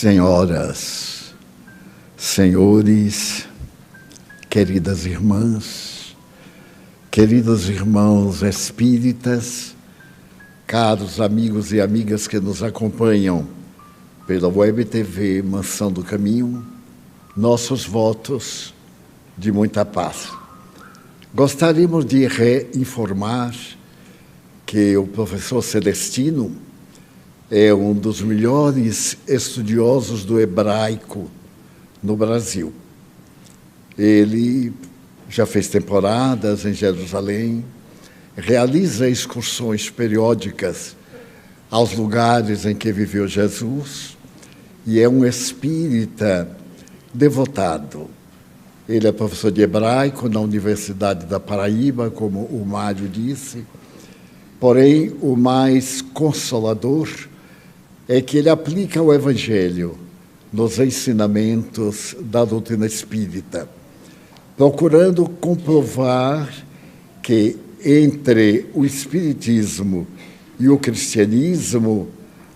Senhoras, senhores, queridas irmãs, queridos irmãos espíritas, caros amigos e amigas que nos acompanham pela Web TV Mansão do Caminho, nossos votos de muita paz. Gostaríamos de reinformar que o professor Celestino é um dos melhores estudiosos do hebraico no Brasil. Ele já fez temporadas em Jerusalém, realiza excursões periódicas aos lugares em que viveu Jesus e é um espírita devotado. Ele é professor de hebraico na Universidade da Paraíba, como o Mário disse, porém o mais consolador é que ele aplica o Evangelho nos ensinamentos da doutrina espírita, procurando comprovar que entre o espiritismo e o cristianismo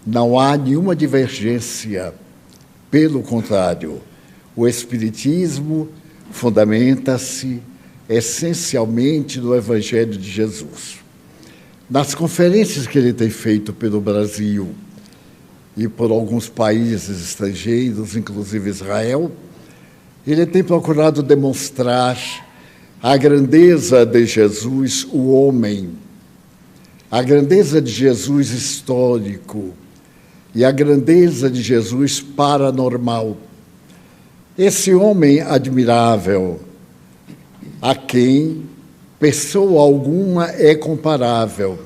não há nenhuma divergência. Pelo contrário, o espiritismo fundamenta-se essencialmente no Evangelho de Jesus. Nas conferências que ele tem feito pelo Brasil e por alguns países estrangeiros, inclusive Israel, ele tem procurado demonstrar a grandeza de Jesus, o homem, a grandeza de Jesus histórico e a grandeza de Jesus paranormal. Esse homem admirável, a quem pessoa alguma é comparável.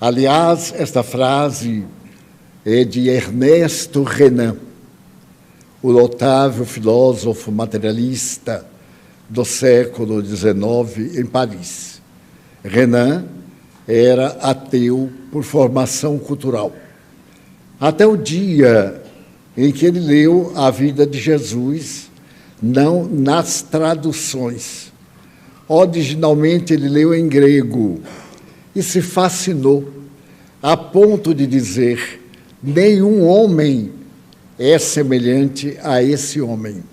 Aliás, esta frase é de Ernesto Renan, o notável filósofo materialista do século XIX em Paris. Renan era ateu por formação cultural. Até o dia em que ele leu a vida de Jesus, não nas traduções. Originalmente ele leu em grego e se fascinou a ponto de dizer: nenhum homem é semelhante a esse homem.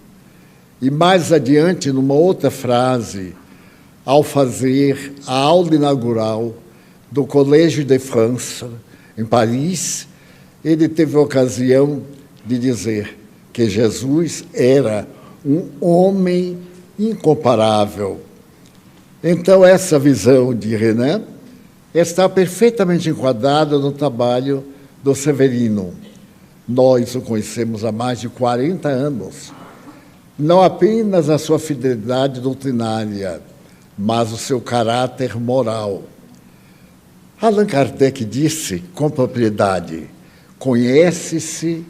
E mais adiante, numa outra frase, ao fazer a aula inaugural do Collège de France, em Paris, ele teve a ocasião de dizer que Jesus era um homem incomparável. Então, essa visão de Renan está perfeitamente enquadrada no trabalho do Severino. Nós o conhecemos há mais de 40 anos. Não apenas a sua fidelidade doutrinária, mas o seu caráter moral. Allan Kardec disse com propriedade: conhece-se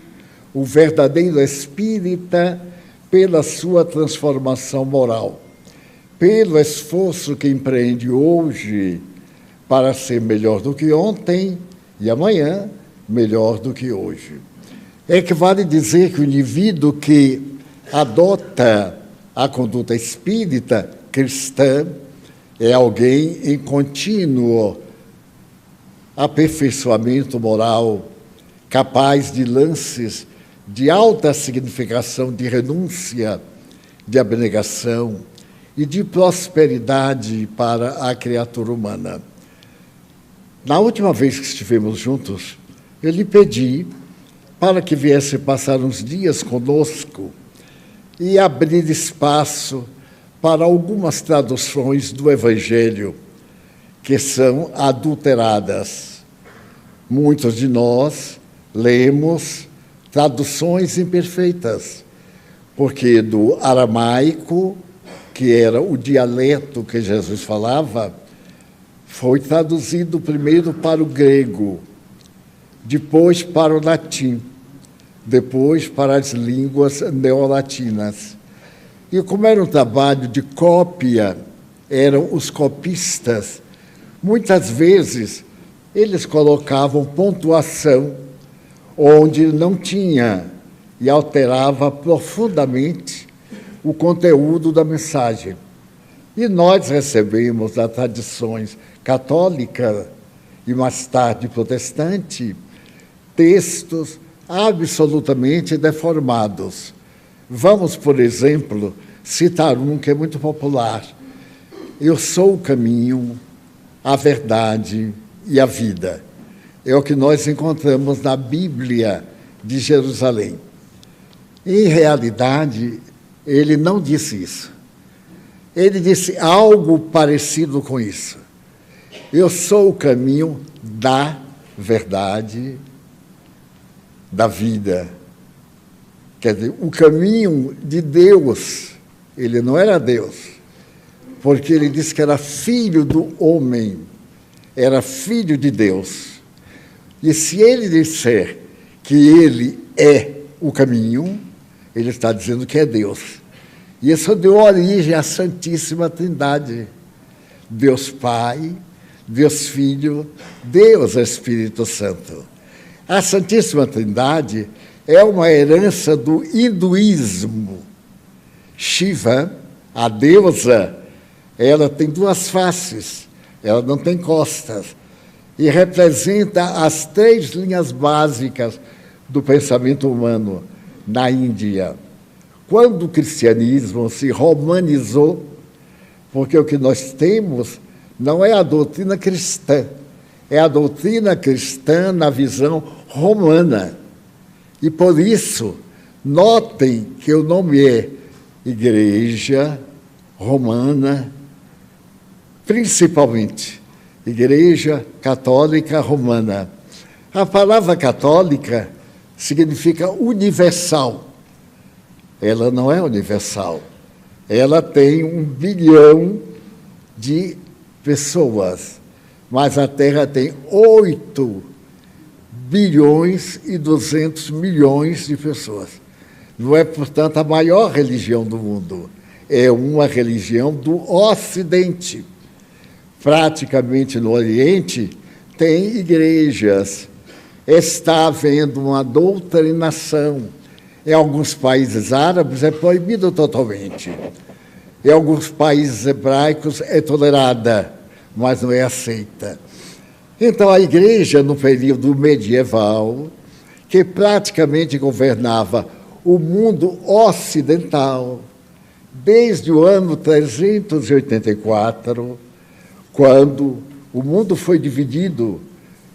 o verdadeiro espírita pela sua transformação moral, pelo esforço que empreende hoje para ser melhor do que ontem e amanhã melhor do que hoje. É que vale dizer que o indivíduo que adota a conduta espírita cristã é alguém em contínuo aperfeiçoamento moral, capaz de lances de alta significação de renúncia, de abnegação e de prosperidade para a criatura humana. Na última vez que estivemos juntos, eu lhe pedi para que viesse passar uns dias conosco e abrir espaço para algumas traduções do Evangelho que são adulteradas. Muitos de nós lemos traduções imperfeitas, porque do aramaico, que era o dialeto que Jesus falava, foi traduzido primeiro para o grego, depois para o latim, depois para as línguas neolatinas. E como era um trabalho de cópia, eram os copistas, muitas vezes eles colocavam pontuação onde não tinha e alterava profundamente o conteúdo da mensagem. E nós recebemos das tradições católica e mais tarde protestante textos absolutamente deformados. Vamos, por exemplo, citar um que é muito popular. Eu sou o caminho, a verdade e a vida. É o que nós encontramos na Bíblia de Jerusalém. Em realidade, ele não disse isso. Ele disse algo parecido com isso. Eu sou o caminho da verdade, da vida. Quer dizer, o caminho de Deus. Ele não era Deus, porque ele disse que era filho do homem, era filho de Deus. E se ele disser que ele é o caminho, ele está dizendo que é Deus. E isso deu origem à Santíssima Trindade. Deus Pai, Deus Filho, Deus Espírito Santo. A Santíssima Trindade é uma herança do hinduísmo. Shiva, a deusa, ela tem duas faces, ela não tem costas, e representa as 3 linhas básicas do pensamento humano na Índia. Quando o cristianismo se romanizou, porque o que nós temos não é a doutrina cristã, é a doutrina cristã na visão romana. E por isso, notem que o nome é Igreja Romana, principalmente Igreja Católica Romana. A palavra católica significa universal. Ela não é universal. Ela tem 1 bilhão de pessoas, mas a Terra tem 8 bilhões e 200 milhões de pessoas. Não é, portanto, a maior religião do mundo. É uma religião do Ocidente. Praticamente no Oriente tem igrejas. Está havendo uma doutrinação. Em alguns países árabes é proibido totalmente. Em alguns países hebraicos é tolerada, mas não é aceita. Então, a igreja, no período medieval, que praticamente governava o mundo ocidental, desde o ano 384, quando o mundo foi dividido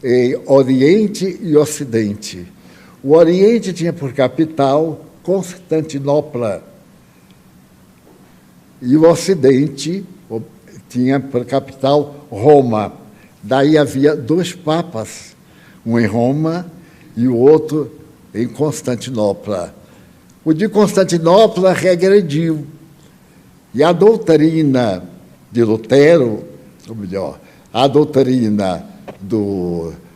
em Oriente e Ocidente. O Oriente tinha por capital Constantinopla e o Ocidente tinha por capital Roma. Daí havia 2 papas, um em Roma e o outro em Constantinopla. O de Constantinopla regrediu. E a doutrina de Lutero, ou melhor, a doutrina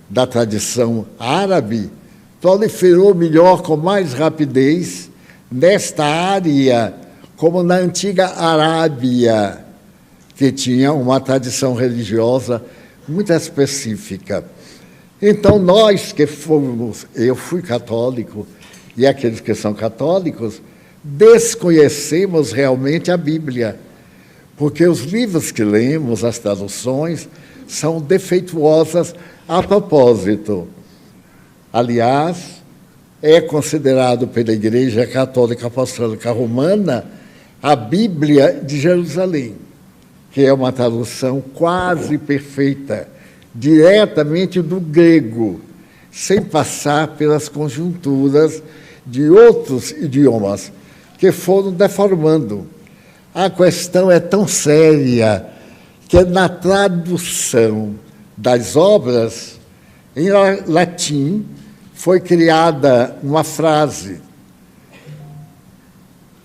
da tradição árabe, proliferou melhor, com mais rapidez, nesta área, como na antiga Arábia, que tinha uma tradição religiosa muito específica. Então, nós que fomos, eu fui católico, e aqueles que são católicos, desconhecemos realmente a Bíblia, porque os livros que lemos, as traduções, são defeituosas a propósito. Aliás, é considerado pela Igreja Católica Apostólica Romana a Bíblia de Jerusalém, que é uma tradução quase perfeita, diretamente do grego, sem passar pelas conjunturas de outros idiomas que foram deformando. A questão é tão séria que na tradução das obras em latim foi criada uma frase: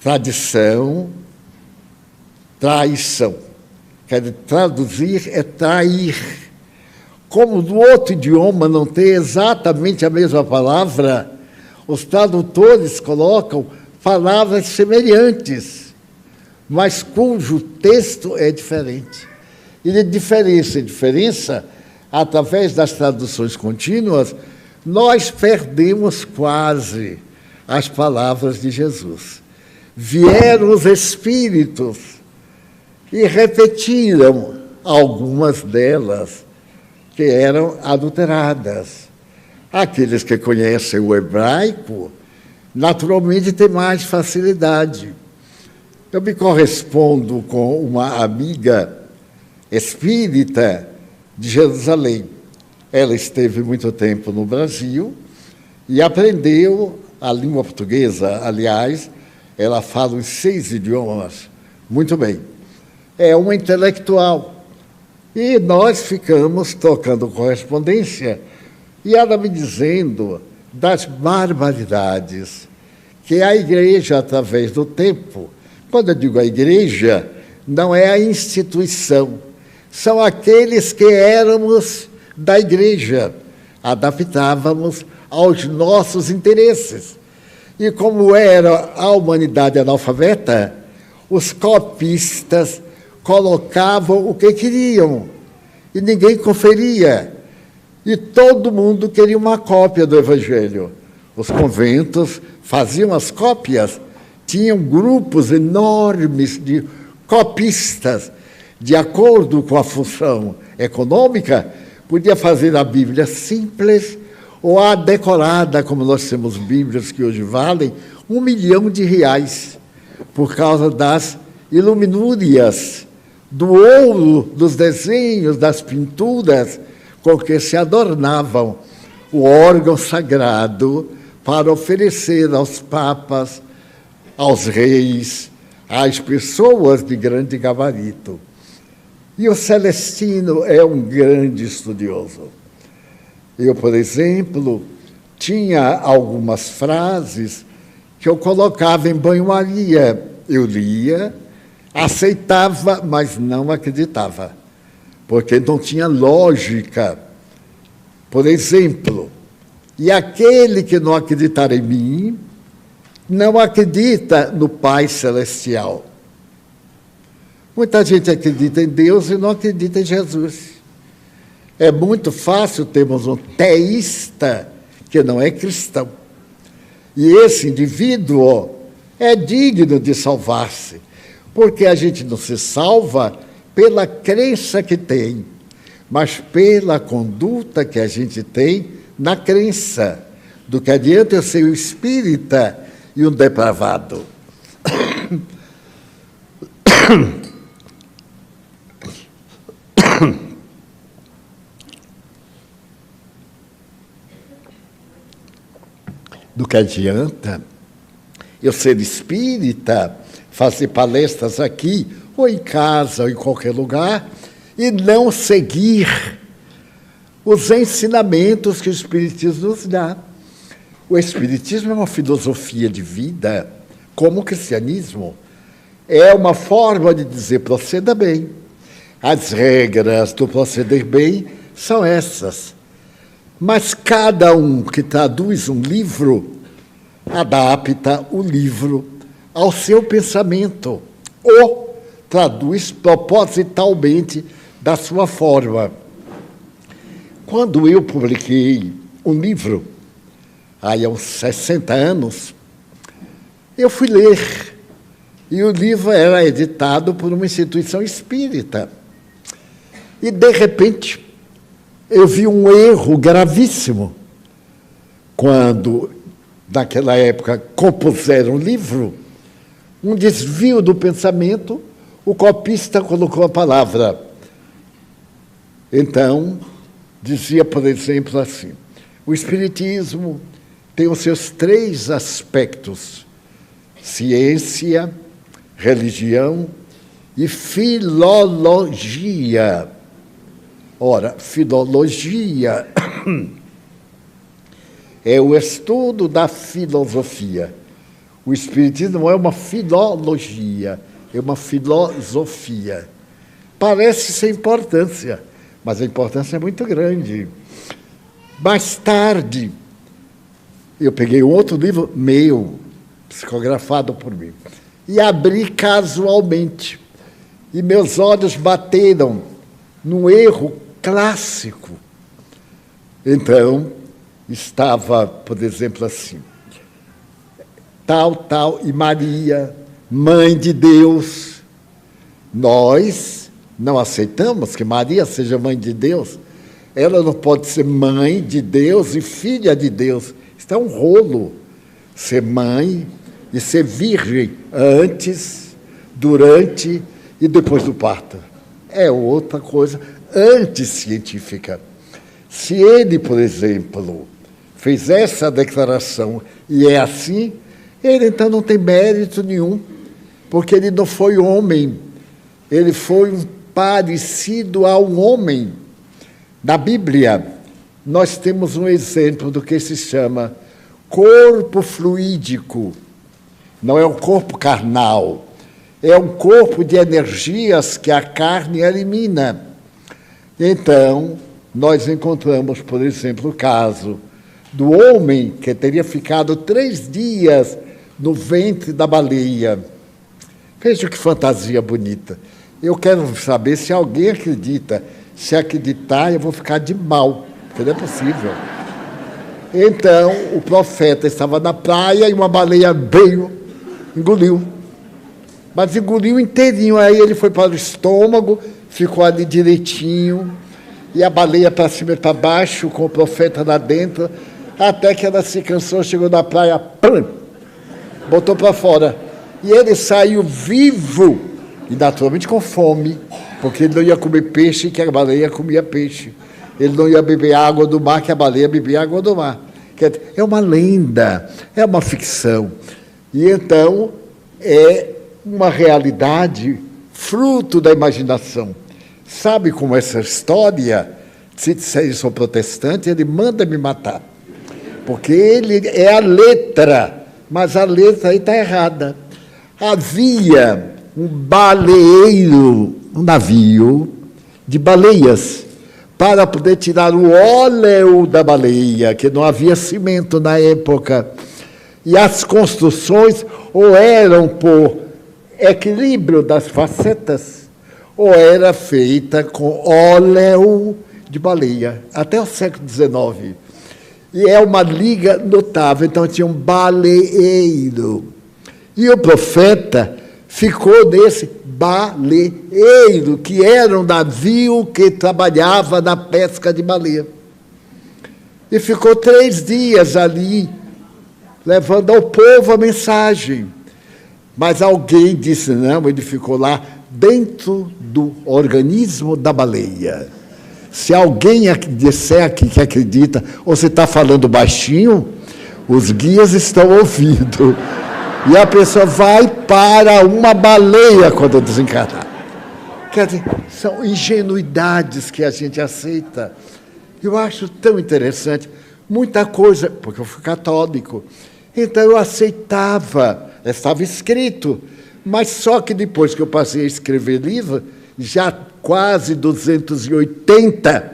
tradição, traição. Quer dizer, traduzir é trair. Como no outro idioma não tem exatamente a mesma palavra, os tradutores colocam palavras semelhantes, mas cujo texto é diferente. E de diferença em diferença, através das traduções contínuas, nós perdemos quase as palavras de Jesus. Vieram os Espíritos e repetiram algumas delas que eram adulteradas. Aqueles que conhecem o hebraico, naturalmente têm mais facilidade. Eu me correspondo com uma amiga espírita de Jerusalém. Ela esteve muito tempo no Brasil e aprendeu a língua portuguesa. Aliás, ela fala os 6 idiomas muito bem. É uma intelectual. E nós ficamos trocando correspondência e ela me dizendo das barbaridades que a igreja, através do tempo, quando eu digo a igreja, não é a instituição, são aqueles que éramos da igreja, adaptávamos aos nossos interesses. E como era a humanidade analfabeta, os copistas colocavam o que queriam e ninguém conferia. E todo mundo queria uma cópia do Evangelho. Os conventos faziam as cópias, tinham grupos enormes de copistas, de acordo com a função econômica, podia fazer a Bíblia simples ou a decorada, como nós temos Bíblias que hoje valem R$1 milhão, por causa das iluminúrias, do ouro, dos desenhos, das pinturas, com que se adornavam o órgão sagrado para oferecer aos papas, aos reis, às pessoas de grande gabarito. E o Celestino é um grande estudioso. Eu, por exemplo, tinha algumas frases que eu colocava em banho-maria. Eu lia, aceitava, mas não acreditava, porque não tinha lógica. Por exemplo, e aquele que não acreditar em mim, não acredita no Pai Celestial. Muita gente acredita em Deus e não acredita em Jesus. É muito fácil termos um teísta que não é cristão. E esse indivíduo é digno de salvar-se, porque a gente não se salva pela crença que tem, mas pela conduta que a gente tem na crença. Do que adianta eu ser um espírita e um depravado. Do que adianta eu ser espírita, fazer palestras aqui, ou em casa, ou em qualquer lugar, e não seguir os ensinamentos que o Espiritismo nos dá. O Espiritismo é uma filosofia de vida, como o cristianismo. É uma forma de dizer, proceda bem. As regras do proceder bem são essas. Mas cada um que traduz um livro, adapta o livro ao seu pensamento, ou traduz propositalmente da sua forma. Quando eu publiquei um livro, há uns 60 anos, eu fui ler, e o livro era editado por uma instituição espírita. E, de repente, eu vi um erro gravíssimo. Quando, naquela época, compuseram o livro, um desvio do pensamento, o copista colocou a palavra. Então, dizia, por exemplo, assim, o Espiritismo tem os seus 3 aspectos: ciência, religião e filologia. Ora, filologia é o estudo da filosofia. O Espiritismo não é uma filologia, é uma filosofia. Parece sem importância, mas a importância é muito grande. Mais tarde, eu peguei um outro livro meu, psicografado por mim, e abri casualmente. E meus olhos bateram num erro clássico. Então, estava, por exemplo, assim, tal, e Maria, mãe de Deus. Nós não aceitamos que Maria seja mãe de Deus, ela não pode ser mãe de Deus e filha de Deus. Isso é um rolo. Ser mãe e ser virgem antes, durante e depois do parto. É outra coisa anticientífica. Se ele, por exemplo, fez essa declaração e é assim, ele então não tem mérito nenhum, porque ele não foi homem, ele foi um parecido a um homem. Na Bíblia, nós temos um exemplo do que se chama corpo fluídico. Não é um corpo carnal, é um corpo de energias que a carne elimina. Então, nós encontramos, por exemplo, o caso do homem que teria ficado 3 dias no ventre da baleia. Veja que fantasia bonita. Eu quero saber se alguém acredita. Se acreditar, eu vou ficar de mal, porque não é possível. Então, o profeta estava na praia e uma baleia veio, engoliu. Mas engoliu inteirinho. Aí ele foi para o estômago, ficou ali direitinho, e a baleia para cima e para baixo, com o profeta lá dentro, até que ela se cansou, chegou na praia, pum, botou para fora. E ele saiu vivo, e naturalmente com fome, porque ele não ia comer peixe, que a baleia comia peixe. Ele não ia beber água do mar, que a baleia bebia água do mar. É uma lenda, é uma ficção. E então é uma realidade fruto da imaginação. Sabe como essa história, se disser eu sou protestante, ele manda me matar. Porque ele é a letra, mas a letra aí está errada. Havia um baleeiro, um navio de baleias, para poder tirar o óleo da baleia, que não havia cimento na época. E as construções ou eram por equilíbrio das facetas, ou era feita com óleo de baleia, até o século XIX. E é uma liga notável, então tinha um baleeiro. E o profeta ficou nesse baleeiro, que era um navio que trabalhava na pesca de baleia. E ficou 3 dias ali, levando ao povo a mensagem. Mas alguém disse, não, ele ficou lá dentro do organismo da baleia. Se alguém disser aqui que acredita, ou você está falando baixinho, os guias estão ouvindo. E a pessoa vai para uma baleia quando desencarnar. Quer dizer, são ingenuidades que a gente aceita. Eu acho tão interessante. Muita coisa, porque eu fui católico. Então eu aceitava, estava escrito. Mas só que depois que eu passei a escrever livro, já quase 280,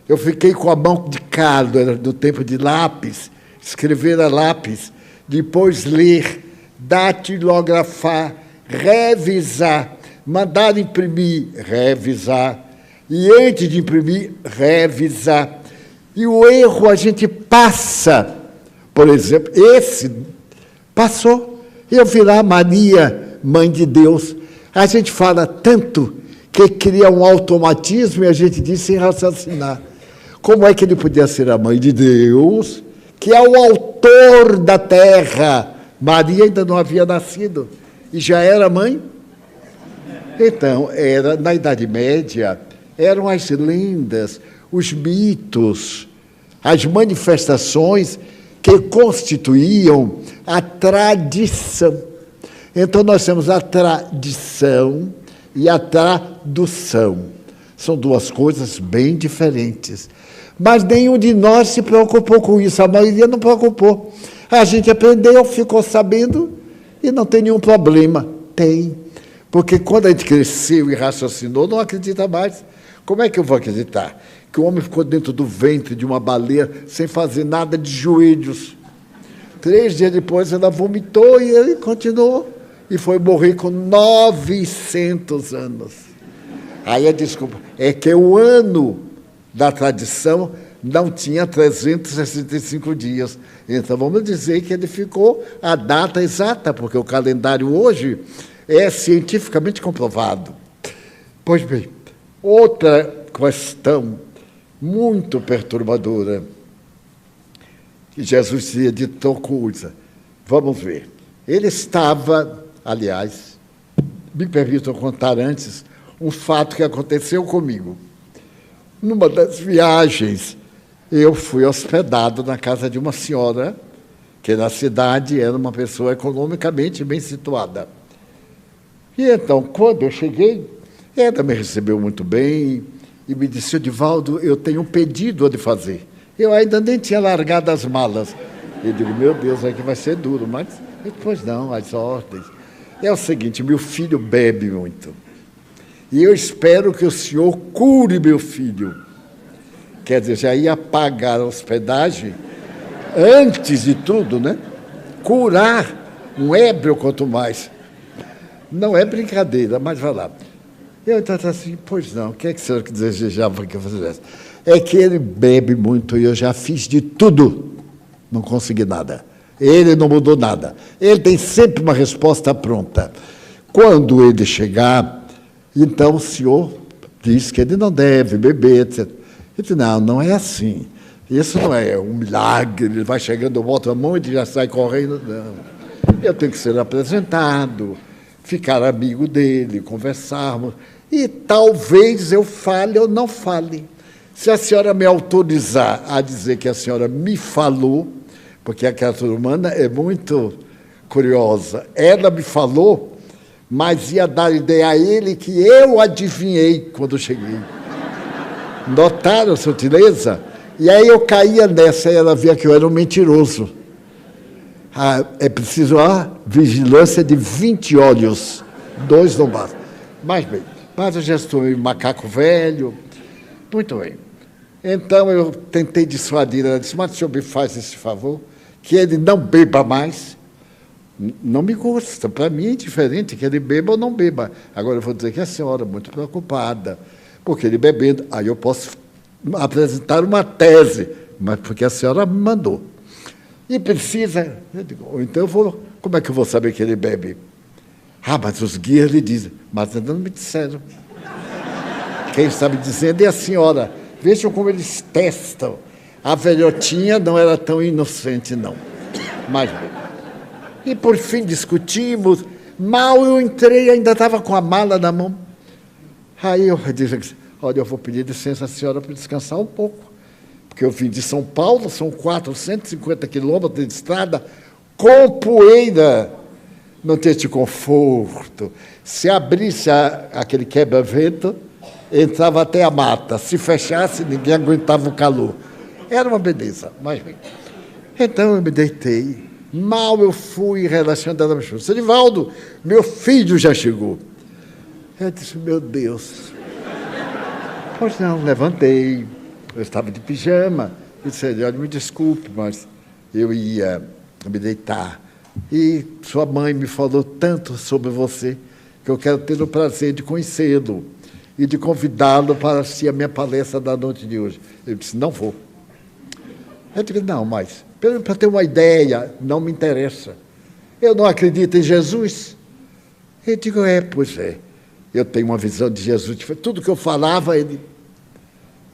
eu fiquei com a mão de caldo, era do tempo de lápis, escrever a lápis, depois ler, datilografar, revisar, mandar imprimir, revisar, e antes de imprimir, revisar. E o erro a gente passa, por exemplo, esse passou, eu virar Maria, Mãe de Deus. A gente fala tanto que cria um automatismo e a gente diz sem raciocinar. Como é que ele podia ser a Mãe de Deus, que é o autor da terra? Maria ainda não havia nascido e já era mãe? Então, era na Idade Média, eram as lendas, os mitos, as manifestações que constituíam a tradição. Então, nós temos a tradição e a tradução. São 2 coisas bem diferentes. Mas nenhum de nós se preocupou com isso, a maioria não preocupou. A gente aprendeu, ficou sabendo e não tem nenhum problema. Tem. Porque quando a gente cresceu e raciocinou, não acredita mais. Como é que eu vou acreditar? Que o homem ficou dentro do ventre de uma baleia sem fazer nada de joelhos. 3 dias depois ela vomitou e ele continuou. E foi morrer com 900 anos. Aí a desculpa é que o ano da tradição não tinha 365 dias. Então, vamos dizer que ele ficou a data exata, porque o calendário hoje é cientificamente comprovado. Pois bem, outra questão muito perturbadora, que Jesus tinha dito tal coisa. Vamos ver. Ele estava, aliás, me permitam contar antes um fato que aconteceu comigo. Numa das viagens, eu fui hospedado na casa de uma senhora, que na cidade era uma pessoa economicamente bem situada. E então, quando eu cheguei, ela me recebeu muito bem e me disse: Edivaldo, eu tenho um pedido a lhe fazer. Eu ainda nem tinha largado as malas. Eu digo: meu Deus, aqui vai ser duro, mas depois não, as ordens. É o seguinte, meu filho bebe muito. E eu espero que o senhor cure meu filho. Quer dizer, já ia pagar a hospedagem antes de tudo, né? Curar um ébrio, quanto mais. Não é brincadeira, mas vai lá. Eu então assim, pois não, o que é que o senhor desejava que eu fizesse? É que ele bebe muito e eu já fiz de tudo. Não consegui nada. Ele não mudou nada. Ele tem sempre uma resposta pronta. Quando ele chegar, então o senhor diz que ele não deve beber, etc. Ele disse: não é assim. Isso não é um milagre, ele vai chegando, eu boto a mão e já sai correndo. Não. Eu tenho que ser apresentado, ficar amigo dele, conversarmos, e talvez eu fale ou não fale. Se a senhora me autorizar a dizer que a senhora me falou, porque a criatura humana é muito curiosa, ela me falou, mas ia dar ideia a ele que eu adivinhei quando cheguei. Notaram a sutileza? E aí eu caía nessa, e ela via que eu era um mentiroso. É preciso a vigilância de 20 olhos, 2 não basta. Mas bem, mas eu já estou em macaco velho. Muito bem. Então eu tentei dissuadir, ela disse: mas o senhor me faz esse favor, que ele não beba mais. Não me custa, para mim é indiferente que ele beba ou não beba. Agora eu vou dizer que a senhora é muito preocupada, porque ele bebendo, aí eu posso apresentar uma tese, mas porque a senhora me mandou. E precisa, eu digo, então eu vou, como é que eu vou saber que ele bebe? Mas os guias lhe dizem, mas ainda não me disseram. Quem está me dizendo é a senhora. Vejam como eles testam. A velhotinha não era tão inocente, não. Mas bem. E por fim discutimos. Mal eu entrei, ainda estava com a mala na mão. Aí eu disse: olha, eu vou pedir licença à senhora para descansar um pouco, porque eu vim de São Paulo, são 450 quilômetros de estrada, com poeira, não tem esse conforto. Se abrisse aquele quebra-vento, entrava até a mata. Se fechasse, ninguém aguentava o calor. Era uma beleza, mas bem. Então eu me deitei. Mal eu fui relaxando, ela me chamou: Edivaldo, meu filho já chegou. Eu disse: meu Deus. Pois não, levantei. Eu estava de pijama. E disse: olha, me desculpe, mas eu ia me deitar. E sua mãe me falou tanto sobre você que eu quero ter o prazer de conhecê-lo e de convidá-lo para assistir a minha palestra da noite de hoje. Eu disse: não vou. Eu disse: não, mas para ter uma ideia, não me interessa. Eu não acredito em Jesus. Eu digo: pois é. Eu tenho uma visão de Jesus. Tudo que eu falava, ele...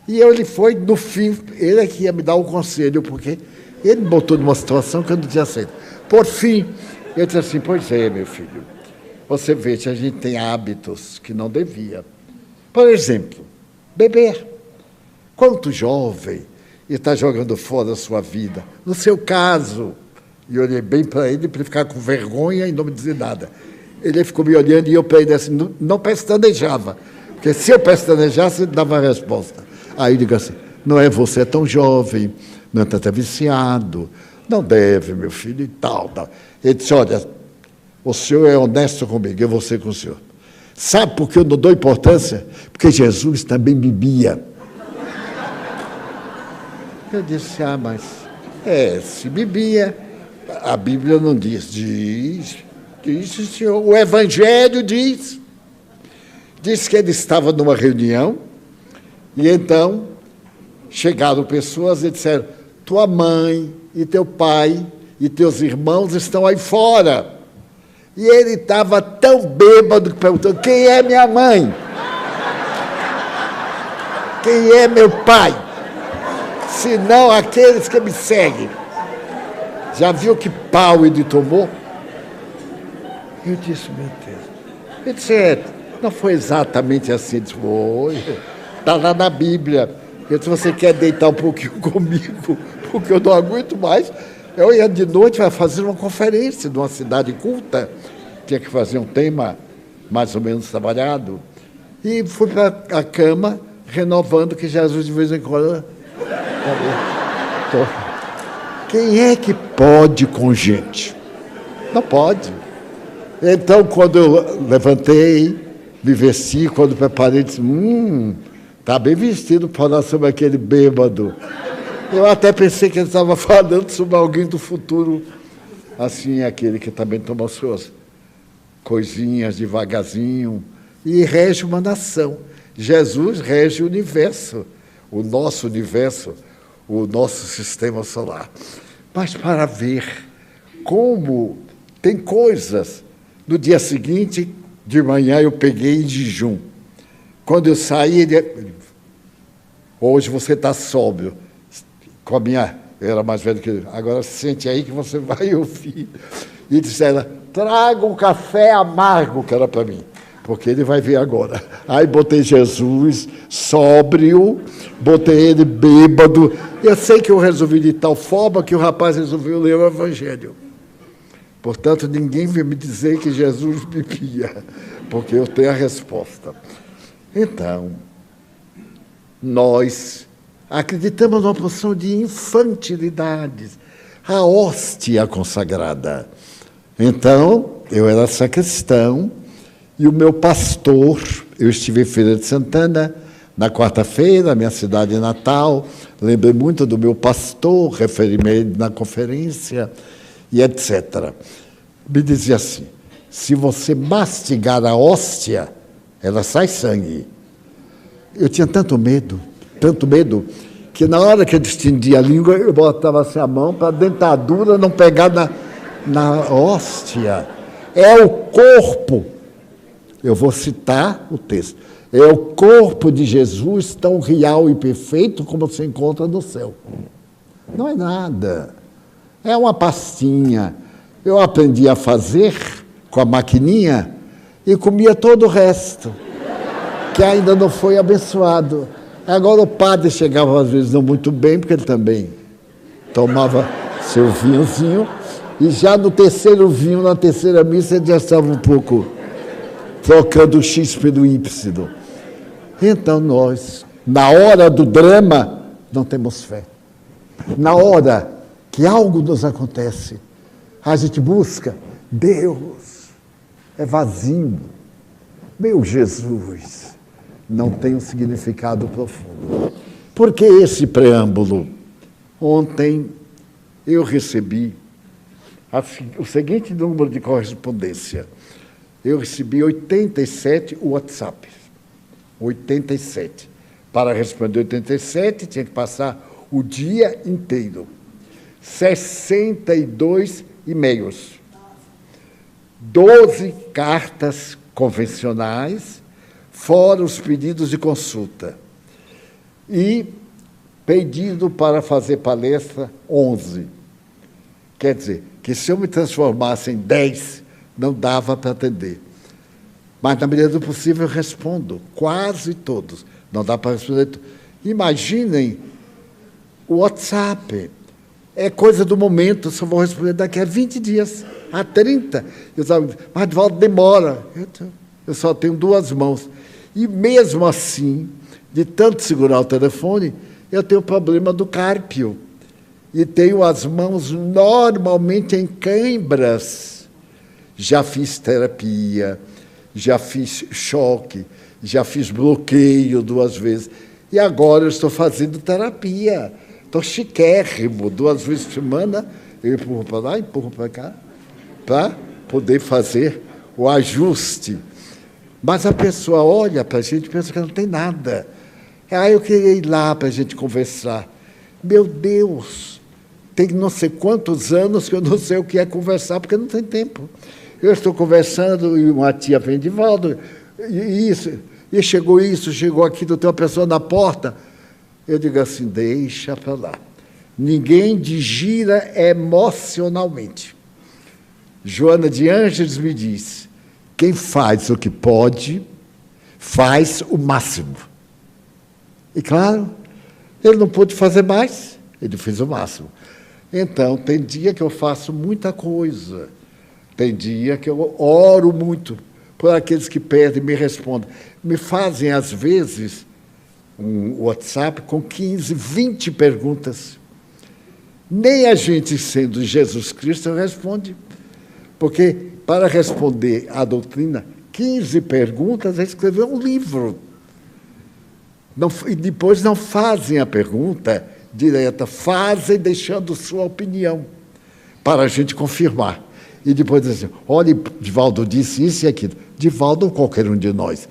E ele foi, no fim, ele é que ia me dar um conselho, porque ele me botou numa situação que eu não tinha aceito. Por fim, eu disse assim: pois é, meu filho, você vê que a gente tem hábitos que não devia. Por exemplo, beber. Quanto jovem está jogando fora a sua vida? No seu caso, e olhei bem para ele para ele ficar com vergonha e não me dizer nada. Ele ficou me olhando e eu para ele assim, não pestanejava, porque se eu pestanejasse, ele dava a resposta. Aí eu digo assim: não é, você é tão jovem, não está até viciado, não deve, meu filho, e tal. Ele disse: olha, o senhor é honesto comigo, eu vou ser com o senhor. Sabe por que eu não dou importância? Porque Jesus também bebia. Eu disse: mas se bebia, a Bíblia não diz, diz, senhor, o Evangelho diz que ele estava numa reunião, e então chegaram pessoas e disseram: tua mãe e teu pai e teus irmãos estão aí fora. E ele estava tão bêbado que perguntou: quem é minha mãe? Quem é meu pai? senão aqueles que me seguem. Já viu que pau ele tomou? Eu disse, meu Deus. Ele disse, não foi exatamente assim. Ele disse, foi. Está lá na Bíblia. Eu disse, você quer deitar um pouquinho comigo? Porque eu não aguento mais. Eu ia de noite fazer uma conferência numa cidade culta. Tinha que fazer um tema mais ou menos trabalhado. E fui para a cama, renovando que Jesus de vez em quando... Quem é que pode com gente? Não pode. Então, quando eu levantei, me vesti, quando preparei, disse, está bem vestido para falar sobre aquele bêbado. Eu até pensei que ele estava falando sobre alguém do futuro, assim, aquele que também toma suas coisinhas devagarzinho e rege uma nação. Jesus rege o universo, o nosso sistema solar. Mas para ver como tem coisas. No dia seguinte, de manhã, eu peguei em jejum. Quando eu saí, ele... Hoje você está sóbrio. Com a minha... Eu era mais velho que ele. Agora sente aí que você vai ouvir. E disse ela, traga um café amargo, que era para mim. Porque ele vai ver agora. Aí botei Jesus sóbrio, botei ele bêbado. Eu sei que eu resolvi de tal forma que o rapaz resolveu ler o Evangelho. Portanto, ninguém veio me dizer que Jesus bebia, porque eu tenho a resposta. Então, nós acreditamos numa porção de infantilidades, a hóstia consagrada. Então, eu era sacristão, e o meu pastor, eu estive em Feira de Santana, na quarta-feira, minha cidade natal, lembrei muito do meu pastor, referi-me a ele na conferência, e etc. Me dizia assim, se você mastigar a hóstia, ela sai sangue. Eu tinha tanto medo, que na hora que eu estendia a língua, eu botava assim a mão para a dentadura não pegar na hóstia. É o corpo, eu vou citar o texto, é o corpo de Jesus tão real e perfeito como se encontra no céu. Não é nada. É uma pastinha. Eu aprendi a fazer com a maquininha e comia todo o resto, que ainda não foi abençoado. Agora o padre chegava às vezes não muito bem, porque ele também tomava seu vinhozinho, e já no terceiro vinho, na terceira missa, ele já estava um pouco trocando o X pelo Y. Então nós, na hora do drama, não temos fé. Na hora que algo nos acontece, a gente busca Deus, é vazio. Meu Jesus, não tem um significado profundo. Por que esse preâmbulo? Ontem eu recebi o seguinte número de correspondência. Eu recebi 87 WhatsApps. 87. Para responder 87, tinha que passar o dia inteiro. 62 e-mails. 12 cartas convencionais, fora os pedidos de consulta. E pedido para fazer palestra, 11. Quer dizer, que se eu me transformasse em 10, não dava para atender. Mas, na medida do possível, eu respondo, quase todos. Não dá para responder todos. Imaginem o WhatsApp. É coisa do momento, só vou responder daqui a 20 dias, a 30. Eu sabe, mas, Divaldo, demora. Eu só tenho 2 mãos. E, mesmo assim, de tanto segurar o telefone, eu tenho o problema do cárpio. E tenho as mãos normalmente em câimbras. Já fiz terapia, já fiz choque, já fiz bloqueio 2 vezes. E agora eu estou fazendo terapia. Estou chiquérrimo, 2 vezes por semana, eu empurro para lá, empurro para cá, para poder fazer o ajuste. Mas a pessoa olha para a gente e pensa que não tem nada. Aí eu queria ir lá para a gente conversar. Meu Deus, tem não sei quantos anos que eu não sei o que é conversar, porque não tem tempo. Eu estou conversando e uma tia vem, Divaldo, e chegou isso, chegou aquilo, tem uma pessoa na porta. Eu digo assim, deixa para lá. Ninguém digira emocionalmente. Joana de Ângeles me diz, quem faz o que pode, faz o máximo. E claro, ele não pôde fazer mais, ele fez o máximo. Então, tem dia que eu faço muita coisa, tem dia que eu oro muito por aqueles que pedem e me respondem. Me fazem, às vezes, um WhatsApp com 15, 20 perguntas. Nem a gente, sendo Jesus Cristo, responde. Porque, para responder à doutrina, 15 perguntas é escrever um livro. Não, e depois não fazem a pergunta direta, fazem deixando sua opinião, para a gente confirmar. E depois dizem, olha, Divaldo disse isso e aquilo. Divaldo ou qualquer um de nós.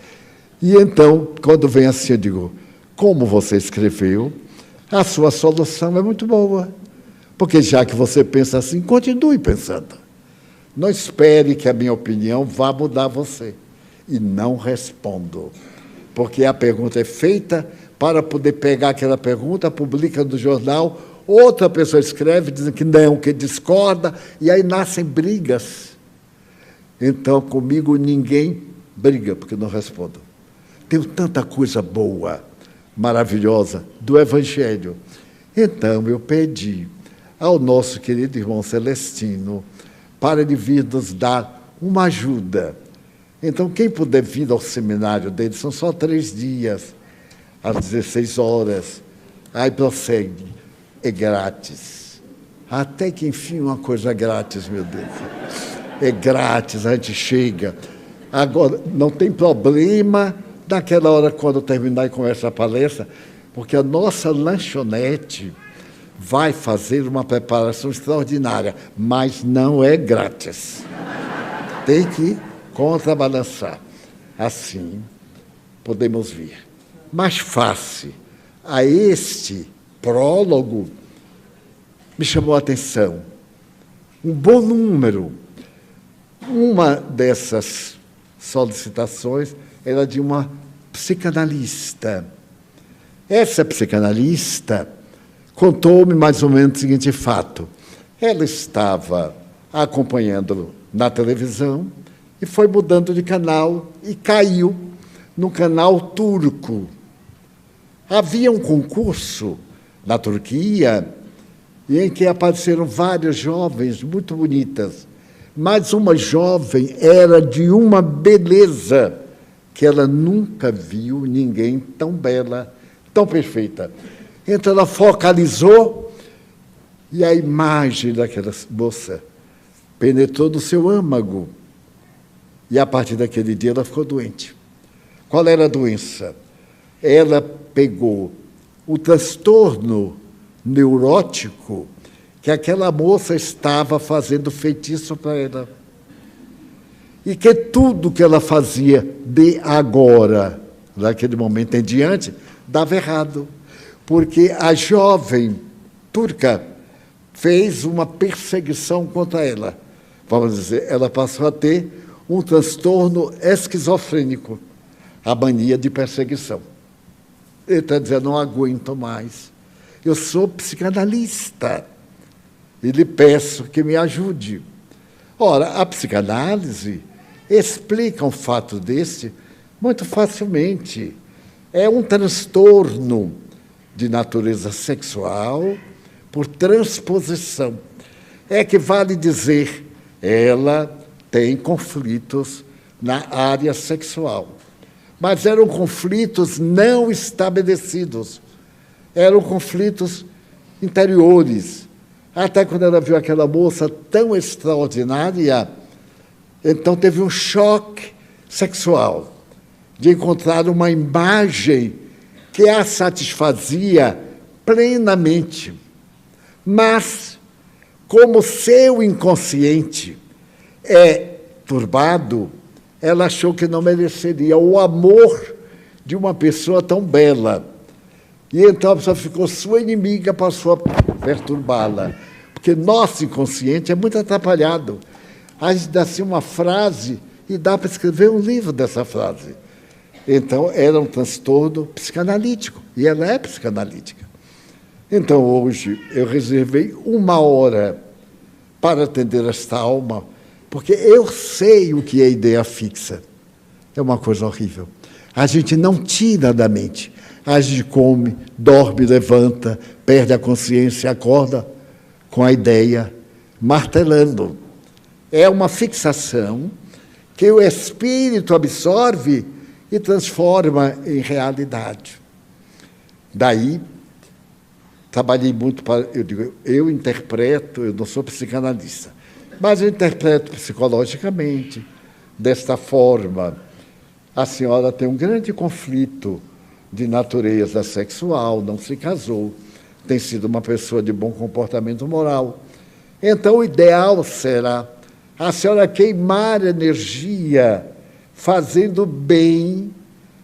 E então, quando vem assim, eu digo, como você escreveu, a sua solução é muito boa. Porque já que você pensa assim, continue pensando. Não espere que a minha opinião vá mudar você. E não respondo. Porque a pergunta é feita para poder pegar aquela pergunta, publica no jornal, outra pessoa escreve, dizendo que não, que discorda, e aí nascem brigas. Então, comigo ninguém briga, porque não respondo. Tenho tanta coisa boa, maravilhosa, do Evangelho. Então, eu pedi ao nosso querido irmão Celestino para ele vir nos dar uma ajuda. Então, quem puder vir ao seminário dele, são só 3 dias, às 16 horas, aí prossegue, é grátis. Até que, enfim, uma coisa grátis, meu Deus. É grátis, a gente chega. Agora, não tem problema naquela hora, quando terminar e começar a palestra, porque a nossa lanchonete vai fazer uma preparação extraordinária, mas não é grátis. Tem que contrabalançar. Assim, podemos vir. Mas face a este prólogo, me chamou a atenção um bom número. Uma dessas solicitações era de uma psicanalista. Essa psicanalista contou-me mais ou menos o seguinte fato. Ela estava acompanhando na televisão e foi mudando de canal e caiu no canal turco. Havia um concurso na Turquia em que apareceram várias jovens muito bonitas, mas uma jovem era de uma beleza que ela nunca viu ninguém tão bela, tão perfeita. Então, ela focalizou e a imagem daquela moça penetrou no seu âmago. E, a partir daquele dia, ela ficou doente. Qual era a doença? Ela pegou o transtorno neurótico que aquela moça estava fazendo feitiço para ela. E que tudo que ela fazia de agora, daquele momento em diante, dava errado. Porque a jovem turca fez uma perseguição contra ela. Vamos dizer, ela passou a ter um transtorno esquizofrênico, a mania de perseguição. Ele está dizendo, não aguento mais. Eu sou psicanalista e lhe peço que me ajude. Ora, a psicanálise explica um fato desse muito facilmente. É um transtorno de natureza sexual por transposição. É que vale dizer, ela tem conflitos na área sexual. Mas eram conflitos não estabelecidos. Eram conflitos interiores. Até quando ela viu aquela moça tão extraordinária, então teve um choque sexual de encontrar uma imagem que a satisfazia plenamente. Mas, como seu inconsciente é turbado, ela achou que não mereceria o amor de uma pessoa tão bela. E então a pessoa ficou sua inimiga, passou a perturbá-la. Porque nosso inconsciente é muito atrapalhado. A gente dá assim uma frase e dá para escrever um livro dessa frase. Então, era um transtorno psicanalítico, e ela é psicanalítica. Então, hoje, eu reservei 1 hora para atender esta alma, porque eu sei o que é ideia fixa. É uma coisa horrível. A gente não tira da mente. A gente come, dorme, levanta, perde a consciência, acorda com a ideia, martelando. É uma fixação que o espírito absorve e transforma em realidade. Daí, trabalhei muito para... Eu interpreto, eu não sou psicanalista, mas eu interpreto psicologicamente, desta forma. A senhora tem um grande conflito de natureza sexual, não se casou, tem sido uma pessoa de bom comportamento moral. Então, o ideal será a senhora queimar energia fazendo bem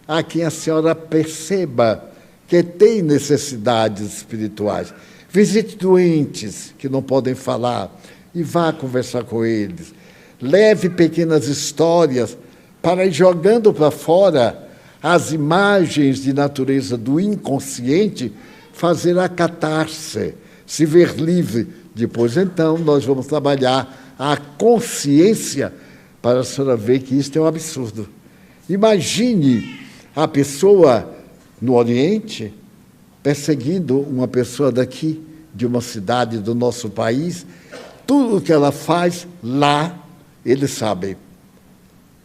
a quem a senhora perceba que tem necessidades espirituais. Visite doentes que não podem falar e vá conversar com eles. Leve pequenas histórias para ir jogando para fora as imagens de natureza do inconsciente, fazer a catarse, se ver livre. Depois, então, nós vamos trabalhar a consciência para a senhora ver que isso é um absurdo. Imagine a pessoa no Oriente perseguindo uma pessoa daqui, de uma cidade do nosso país. Tudo o que ela faz lá, eles sabem.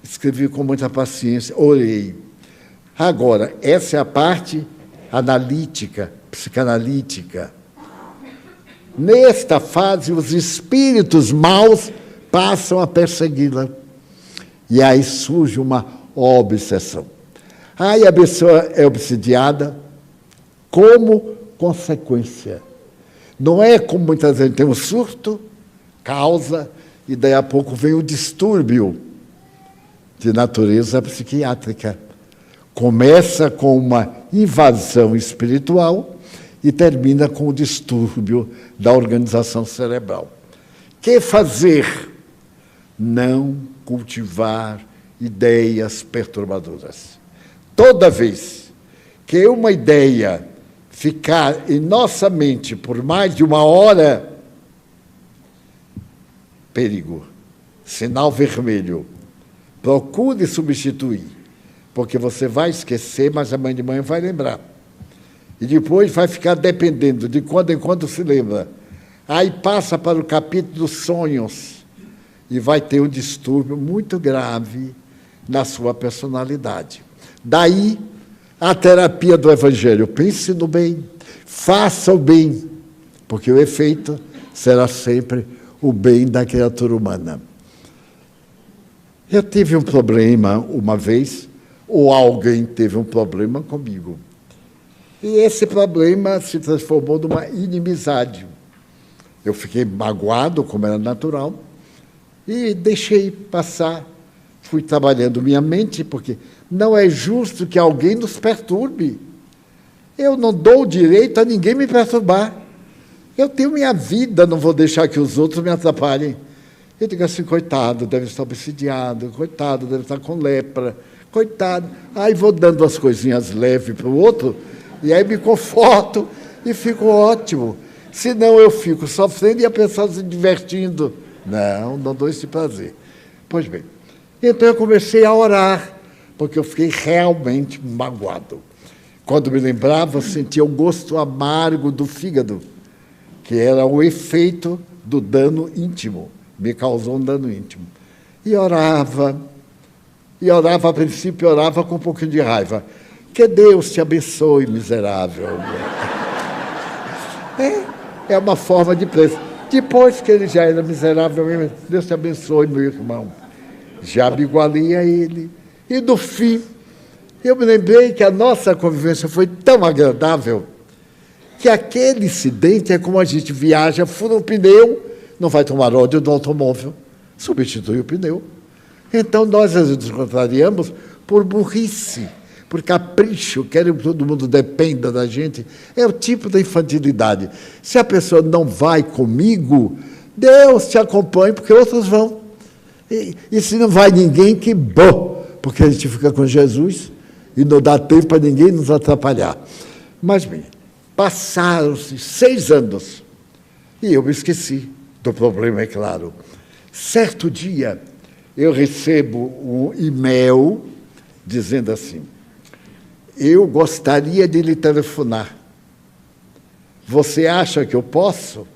Escrevi com muita paciência, orei. Agora, essa é a parte analítica, psicanalítica. Nesta fase, os espíritos maus passam a persegui-la. E aí surge uma obsessão. Aí a pessoa é obsidiada como consequência. Não é como muitas vezes tem um surto, causa, e daí a pouco vem o distúrbio de natureza psiquiátrica. Começa com uma invasão espiritual e termina com o distúrbio da organização cerebral. Que fazer? Não cultivar ideias perturbadoras. Toda vez que uma ideia ficar em nossa mente por mais de 1 hora, perigo, sinal vermelho. Procure substituir, porque você vai esquecer, mas a mãe de manhã vai lembrar. E depois vai ficar dependendo, de quando em quando se lembra. Aí passa para o capítulo dos sonhos e vai ter um distúrbio muito grave na sua personalidade. Daí, a terapia do Evangelho. Pense no bem, faça o bem, porque o efeito será sempre o bem da criatura humana. Eu tive um problema uma vez, ou alguém teve um problema comigo. E esse problema se transformou numa inimizade. Eu fiquei magoado, como era natural, e deixei passar. Fui trabalhando minha mente, porque não é justo que alguém nos perturbe. Eu não dou direito a ninguém me perturbar. Eu tenho minha vida, não vou deixar que os outros me atrapalhem. Eu digo assim, coitado, deve estar obsidiado, coitado, deve estar com lepra, coitado. Aí vou dando as coisinhas leves para o outro, e aí me conforto e fico ótimo. Senão eu fico sofrendo e a pessoa se divertindo. Não dou esse prazer. Pois bem, então eu comecei a orar, porque eu fiquei realmente magoado. Quando me lembrava, eu sentia o gosto amargo do fígado, que era o efeito do dano íntimo, me causou um dano íntimo. E orava, a princípio orava com um pouquinho de raiva. Que Deus te abençoe, miserável. É uma forma de preço. Depois que ele já era miserável, Deus te abençoe, meu irmão. Já me igualei a ele. E no fim, eu me lembrei que a nossa convivência foi tão agradável que aquele incidente é como a gente viaja, fura um pneu, não vai tomar ódio do automóvel, substitui o pneu. Então, nós às vezes nos contrariamos por burrice, por capricho, querem que todo mundo dependa da gente. É o tipo da infantilidade. Se a pessoa não vai comigo, Deus te acompanhe, porque outros vão. E se não vai ninguém, que bom, porque a gente fica com Jesus e não dá tempo para ninguém nos atrapalhar. Mas, bem, passaram-se 6 anos e eu me esqueci do problema, é claro. Certo dia, eu recebo um e-mail dizendo assim: eu gostaria de lhe telefonar. Você acha que eu posso?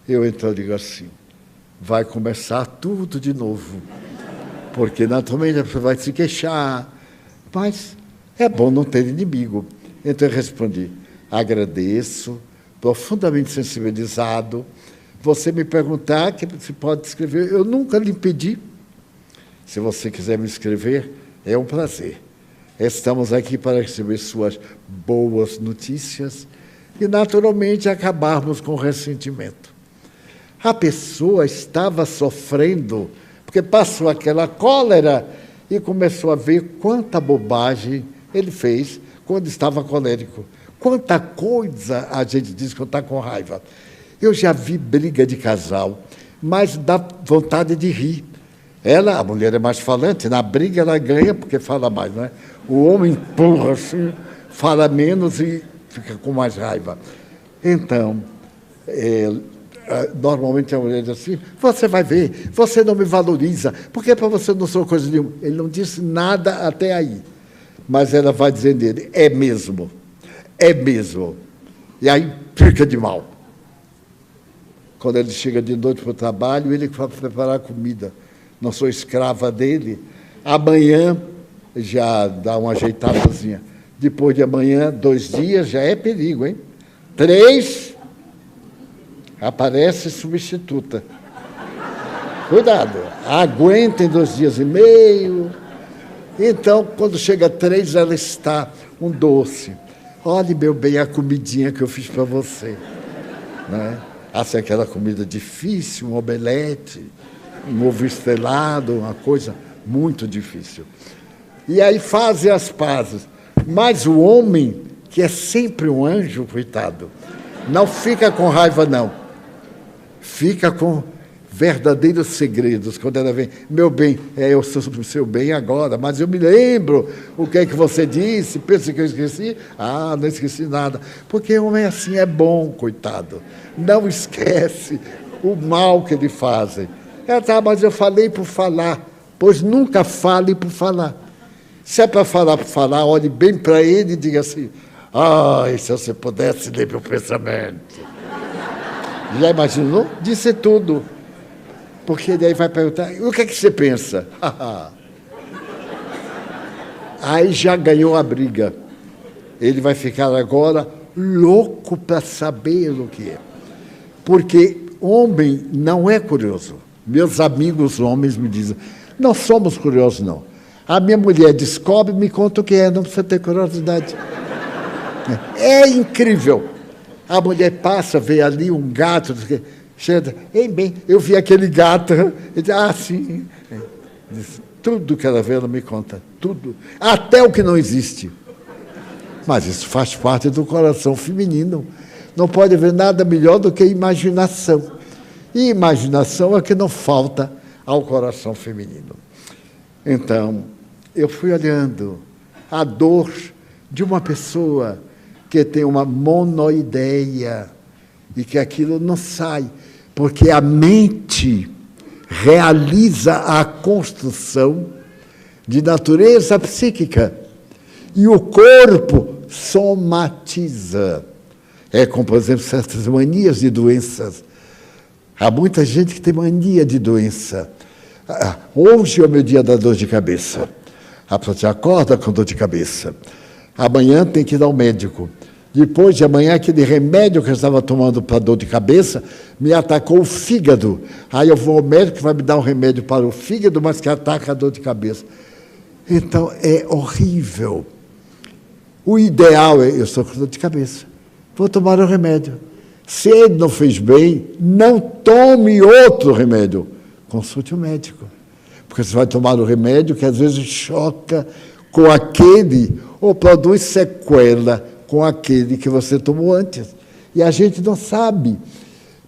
Eu então digo assim: vai começar tudo de novo, porque naturalmente a pessoa vai se queixar, mas é bom não ter inimigo. Então eu respondi: agradeço, profundamente sensibilizado. Você me perguntar que se pode escrever, eu nunca lhe impedi. Se você quiser me escrever, é um prazer. Estamos aqui para receber suas boas notícias e, naturalmente, acabarmos com o ressentimento. A pessoa estava sofrendo, porque passou aquela cólera e começou a ver quanta bobagem ele fez quando estava colérico. Quanta coisa a gente diz quando está com raiva. Eu já vi briga de casal, mas dá vontade de rir. Ela, a mulher é mais falante, na briga ela ganha porque fala mais, não é? O homem empurra assim, fala menos e fica com mais raiva. Então, normalmente a mulher diz assim: você vai ver, você não me valoriza, porque para você não sou coisa nenhuma. Ele não disse nada até aí, mas ela vai dizendo ele: é mesmo, é mesmo. E aí fica de mal. Quando ele chega de noite para o trabalho, ele vai preparar comida. Não sou escrava dele. Amanhã já dá uma ajeitadazinha. Depois de amanhã, 2 dias, já é perigo, hein? 3, aparece substituta. Cuidado, aguentem 2 dias e meio. Então, quando chega 3, ela está um doce. Olhe, meu bem, a comidinha que eu fiz para você. Né? Assim, aquela comida difícil, um omelete, um ovo estrelado, uma coisa muito difícil. E aí fazem as pazes. Mas o homem, que é sempre um anjo, coitado, não fica com raiva, não. Fica com verdadeiros segredos. Quando ela vem: meu bem, eu sou o seu bem agora, mas eu me lembro o que é que você disse, pensa que eu esqueci? Ah, não esqueci nada. Porque o homem assim é bom, coitado. Não esquece o mal que lhe fazem. Mas eu falei por falar. Pois nunca fale por falar. Se é para falar por falar, olhe bem para ele e diga assim: ai, se você pudesse ler meu pensamento. Já imaginou? Disse tudo. Porque daí vai perguntar: o que é que você pensa? Aí já ganhou a briga. Ele vai ficar agora louco para saber o que é. Porque homem não é curioso. Meus amigos homens me dizem: não somos curiosos, não. A minha mulher descobre e me conta o que é, não precisa ter curiosidade. É incrível. A mulher passa, vê ali um gato, chega, ei, bem, eu vi aquele gato. Diz: ah, sim. Tudo que ela vê, ela me conta. Tudo. Até o que não existe. Mas isso faz parte do coração feminino. Não pode haver nada melhor do que imaginação. E imaginação é que não falta ao coração feminino. Então, eu fui olhando a dor de uma pessoa que tem uma monoideia e que aquilo não sai, porque a mente realiza a construção de natureza psíquica e o corpo somatiza. É como, por exemplo, certas manias de doenças. Há muita gente que tem mania de doença. Hoje é o meu dia da dor de cabeça. A pessoa te acorda com dor de cabeça. Amanhã tem que ir ao médico. Depois de amanhã, aquele remédio que eu estava tomando para dor de cabeça me atacou o fígado. Aí eu vou ao médico que vai me dar um remédio para o fígado, mas que ataca a dor de cabeça. Então, é horrível. O ideal é: eu estou com dor de cabeça, vou tomar o remédio. Se ele não fez bem, não tome outro remédio. Consulte o médico. Porque você vai tomar o remédio que às vezes choca com aquele ou produz sequela com aquele que você tomou antes. E a gente não sabe.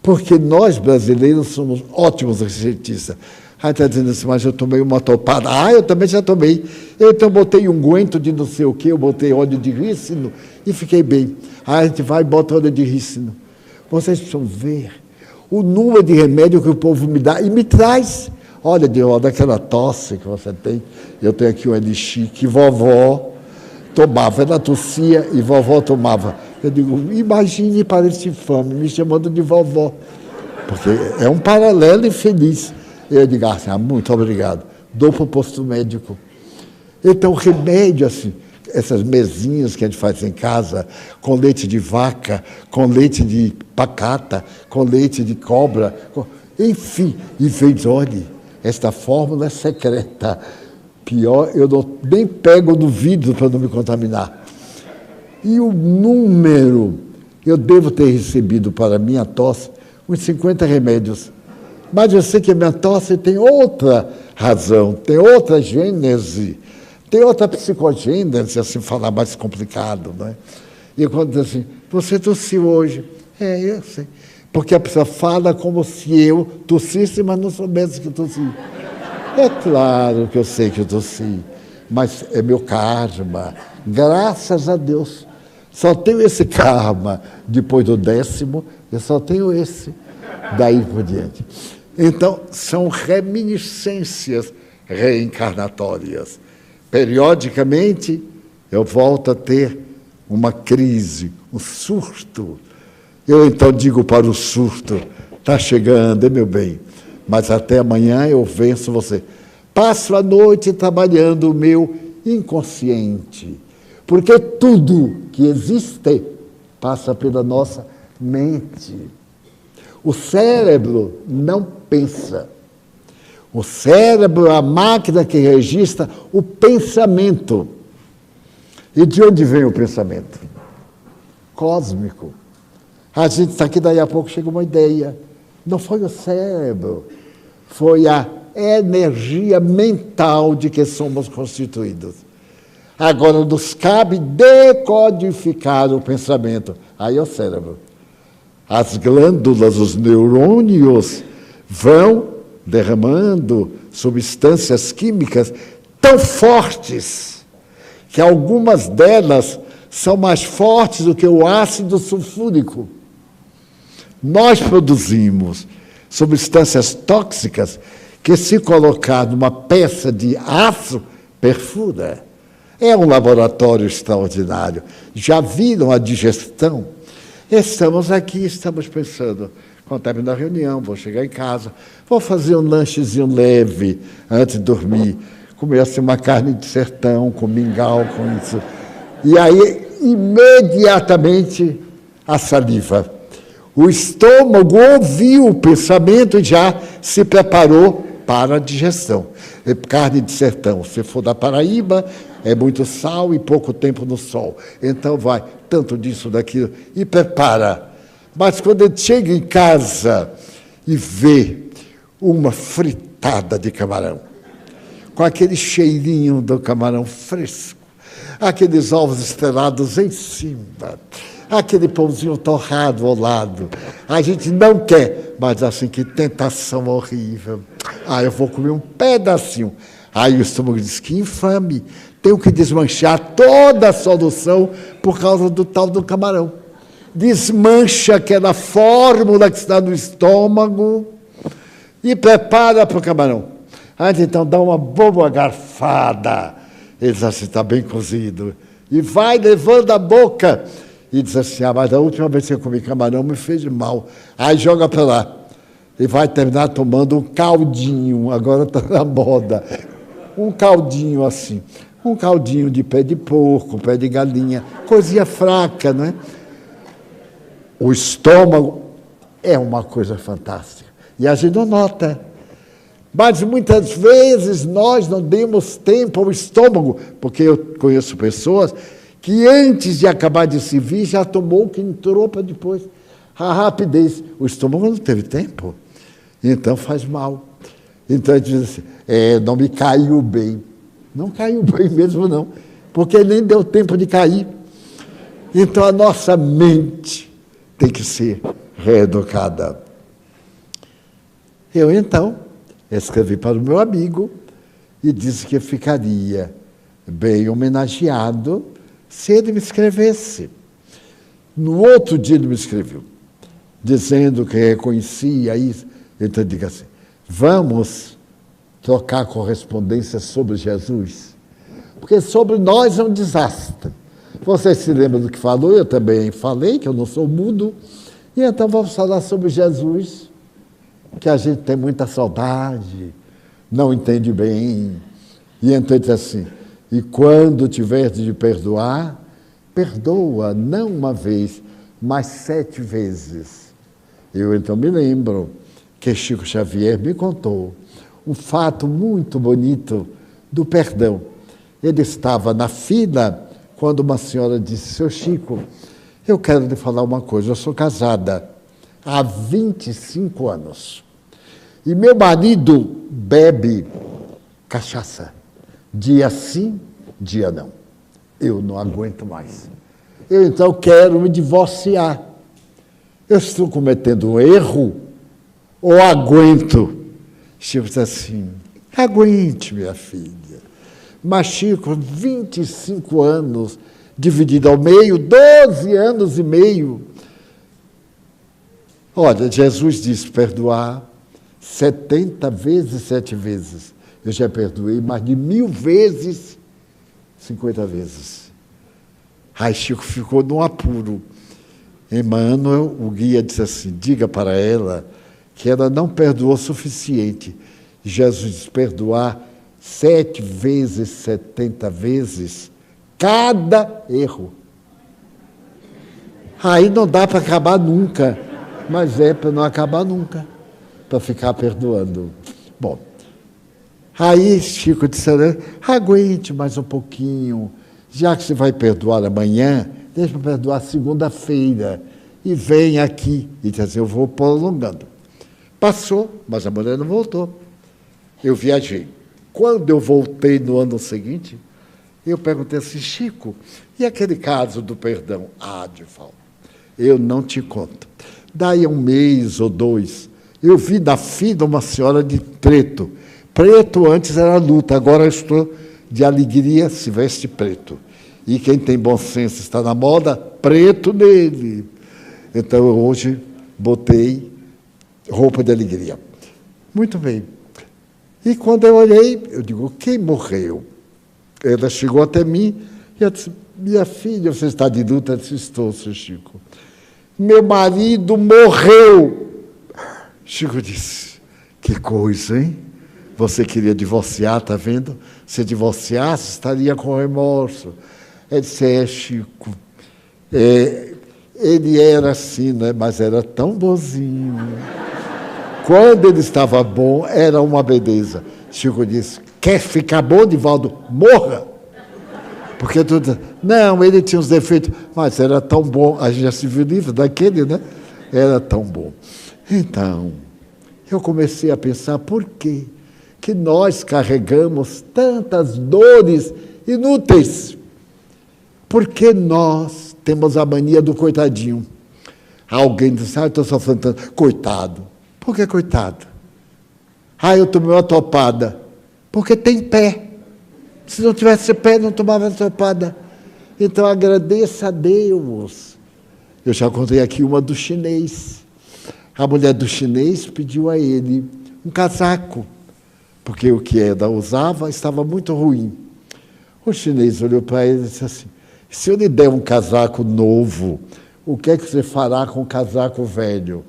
Porque nós, brasileiros, somos ótimos receitistas. Aí está dizendo assim, mas eu tomei uma topada. Ah, eu também já tomei. Eu então botei unguento de não sei o quê, eu botei óleo de rícino e fiquei bem. Aí a gente vai e bota óleo de rícino. Vocês precisam ver o número de remédio que o povo me dá e me traz. Olha, daquela tosse que você tem, eu tenho aqui um elixir que vovó tomava. Ela tossia e vovó tomava. Eu digo, imagine para esse infame me chamando de vovó. Porque é um paralelo infeliz. Eu digo assim, muito obrigado. Dou para o posto médico. Então, remédio, assim, essas mesinhas que a gente faz em casa, com leite de vaca, com leite de pacata, com leite de cobra, enfim, e fez, olhe, esta fórmula é secreta. Pior, eu nem pego no vidro para não me contaminar. E o número, eu devo ter recebido para a minha tosse uns 50 remédios. Mas eu sei que a minha tosse tem outra razão, tem outra gênese, tem outra psicogênese, assim, falar mais complicado, não é? E quando diz assim, você tossiu hoje. Eu sei. Porque a pessoa fala como se eu tossisse, mas não soubesse que eu tossi. É claro que eu sei que eu tossi, mas é meu karma. Graças a Deus. Só tenho esse karma. Depois do 10º, eu só tenho esse. Daí por diante. Então, são reminiscências reencarnatórias. Periodicamente, eu volto a ter uma crise, um surto. Eu então digo para o surto, está chegando, meu bem, mas até amanhã eu venço você. Passo a noite trabalhando o meu inconsciente, porque tudo que existe passa pela nossa mente. O cérebro não pensa. O cérebro é a máquina que registra o pensamento. E de onde vem o pensamento? Cósmico. A gente está aqui, daí a pouco chega uma ideia. Não foi o cérebro, foi a energia mental de que somos constituídos. Agora nos cabe decodificar o pensamento. Aí é o cérebro. As glândulas, os neurônios, vão derramando substâncias químicas tão fortes que algumas delas são mais fortes do que o ácido sulfúrico. Nós produzimos substâncias tóxicas que, se colocar numa peça de aço, perfura. É um laboratório extraordinário. Já viram a digestão? Estamos aqui, estamos pensando, quando terminar a reunião, vou chegar em casa, vou fazer um lanchezinho leve antes de dormir, comer assim uma carne de sertão, com mingau, com isso. E aí, imediatamente, a saliva. O estômago ouviu o pensamento e já se preparou para a digestão. Carne de sertão, se for da Paraíba, é muito sal e pouco tempo no sol. Então vai tanto disso, daquilo, e prepara. Mas quando ele chega em casa e vê uma fritada de camarão, com aquele cheirinho do camarão fresco, aqueles ovos estrelados em cima, aquele pãozinho torrado ao lado, a gente não quer, mas assim, que tentação horrível. Eu vou comer um pedacinho. Aí o estômago diz, que infame, tenho que desmanchar toda a solução por causa do tal do camarão. Desmancha aquela fórmula que está no estômago e prepara para o camarão. Aí então dá uma boa garfada. Ele diz assim, está bem cozido. E vai levando a boca. E diz assim, mas a última vez que eu comi camarão me fez mal. Aí joga para lá. E vai terminar tomando um caldinho. Agora está na moda. Um caldinho assim. Um caldinho de pé de porco, pé de galinha. Coisinha fraca, não é? O estômago é uma coisa fantástica. E a gente não nota. Mas muitas vezes nós não demos tempo ao estômago, porque eu conheço pessoas que antes de acabar de se vir já tomou o que entrou para depois. A rapidez. O estômago não teve tempo. Então faz mal. Então a gente diz assim, não me caiu bem. Não caiu bem mesmo não, porque nem deu tempo de cair. Então a nossa mente tem que ser reeducada. Eu, então, escrevi para o meu amigo e disse que ficaria bem homenageado se ele me escrevesse. No outro dia ele me escreveu, dizendo que reconhecia isso. Então eu digo assim, vamos trocar correspondência sobre Jesus? Porque sobre nós é um desastre. Você se lembra do que falou? Eu também falei, que eu não sou mudo. E então vamos falar sobre Jesus, que a gente tem muita saudade, não entende bem. E então ele diz assim, e quando tiver de perdoar, perdoa, não uma vez, mas 7 vezes. Eu então me lembro que Chico Xavier me contou um fato muito bonito do perdão. Ele estava na fila quando uma senhora disse, seu Chico, eu quero lhe falar uma coisa, eu sou casada há 25 anos e meu marido bebe cachaça, dia sim, dia não. Eu não aguento mais. Eu então quero me divorciar. Eu estou cometendo um erro ou aguento? Chico disse assim, aguente, minha filha. Mas, Chico, 25 anos, dividido ao meio, 12 anos e meio. Olha, Jesus disse perdoar 70 vezes, 7 vezes. Eu já perdoei mais de 1000 vezes, 50 vezes. Aí Chico ficou num apuro. Emmanuel, o guia, disse assim, diga para ela que ela não perdoou o suficiente. Jesus disse, perdoar 7 vezes, 70 vezes, cada erro. Aí não dá para acabar nunca, mas é para não acabar nunca, para ficar perdoando. Bom, aí Chico disse, aguente mais um pouquinho, já que você vai perdoar amanhã, deixa eu perdoar segunda-feira, e vem aqui. E disse assim, eu vou prolongando. Passou, mas a mulher não voltou. Eu viajei. Quando eu voltei no ano seguinte, eu perguntei assim, Chico, e aquele caso do perdão? Ah, Divaldo, eu não te conto. Daí 1 mês ou 2, eu vi da filha uma senhora de preto. Preto antes era luta, agora eu estou de alegria, se veste preto. E quem tem bom senso está na moda, preto nele. Então, eu hoje botei roupa de alegria. Muito bem. E quando eu olhei, eu digo, quem morreu? Ela chegou até mim e eu disse, minha filha, você está de luta? Eu disse, estou, seu Chico. Meu marido morreu. Chico disse, que coisa, hein? Você queria divorciar, está vendo? Se divorciasse, estaria com remorso. Ele disse, Chico, ele era assim, né? Mas era tão bonzinho. Quando ele estava bom, era uma beleza. Chico disse, quer ficar bom, Divaldo? Morra! Porque tudo, não, ele tinha uns defeitos, mas era tão bom. A gente já se viu livre daquele, né? Era tão bom. Então, eu comecei a pensar, por quê que nós carregamos tantas dores inúteis? Por que nós temos a mania do coitadinho? Alguém diz, eu estou sofrendo tanto. Coitado. Por que coitado? Eu tomei uma topada. Porque tem pé. Se não tivesse pé, não tomava topada. Então, agradeça a Deus. Eu já contei aqui uma do chinês. A mulher do chinês pediu a ele um casaco, porque o que ela usava estava muito ruim. O chinês olhou para ele e disse assim, se eu lhe der um casaco novo, o que é que você fará com o casaco velho?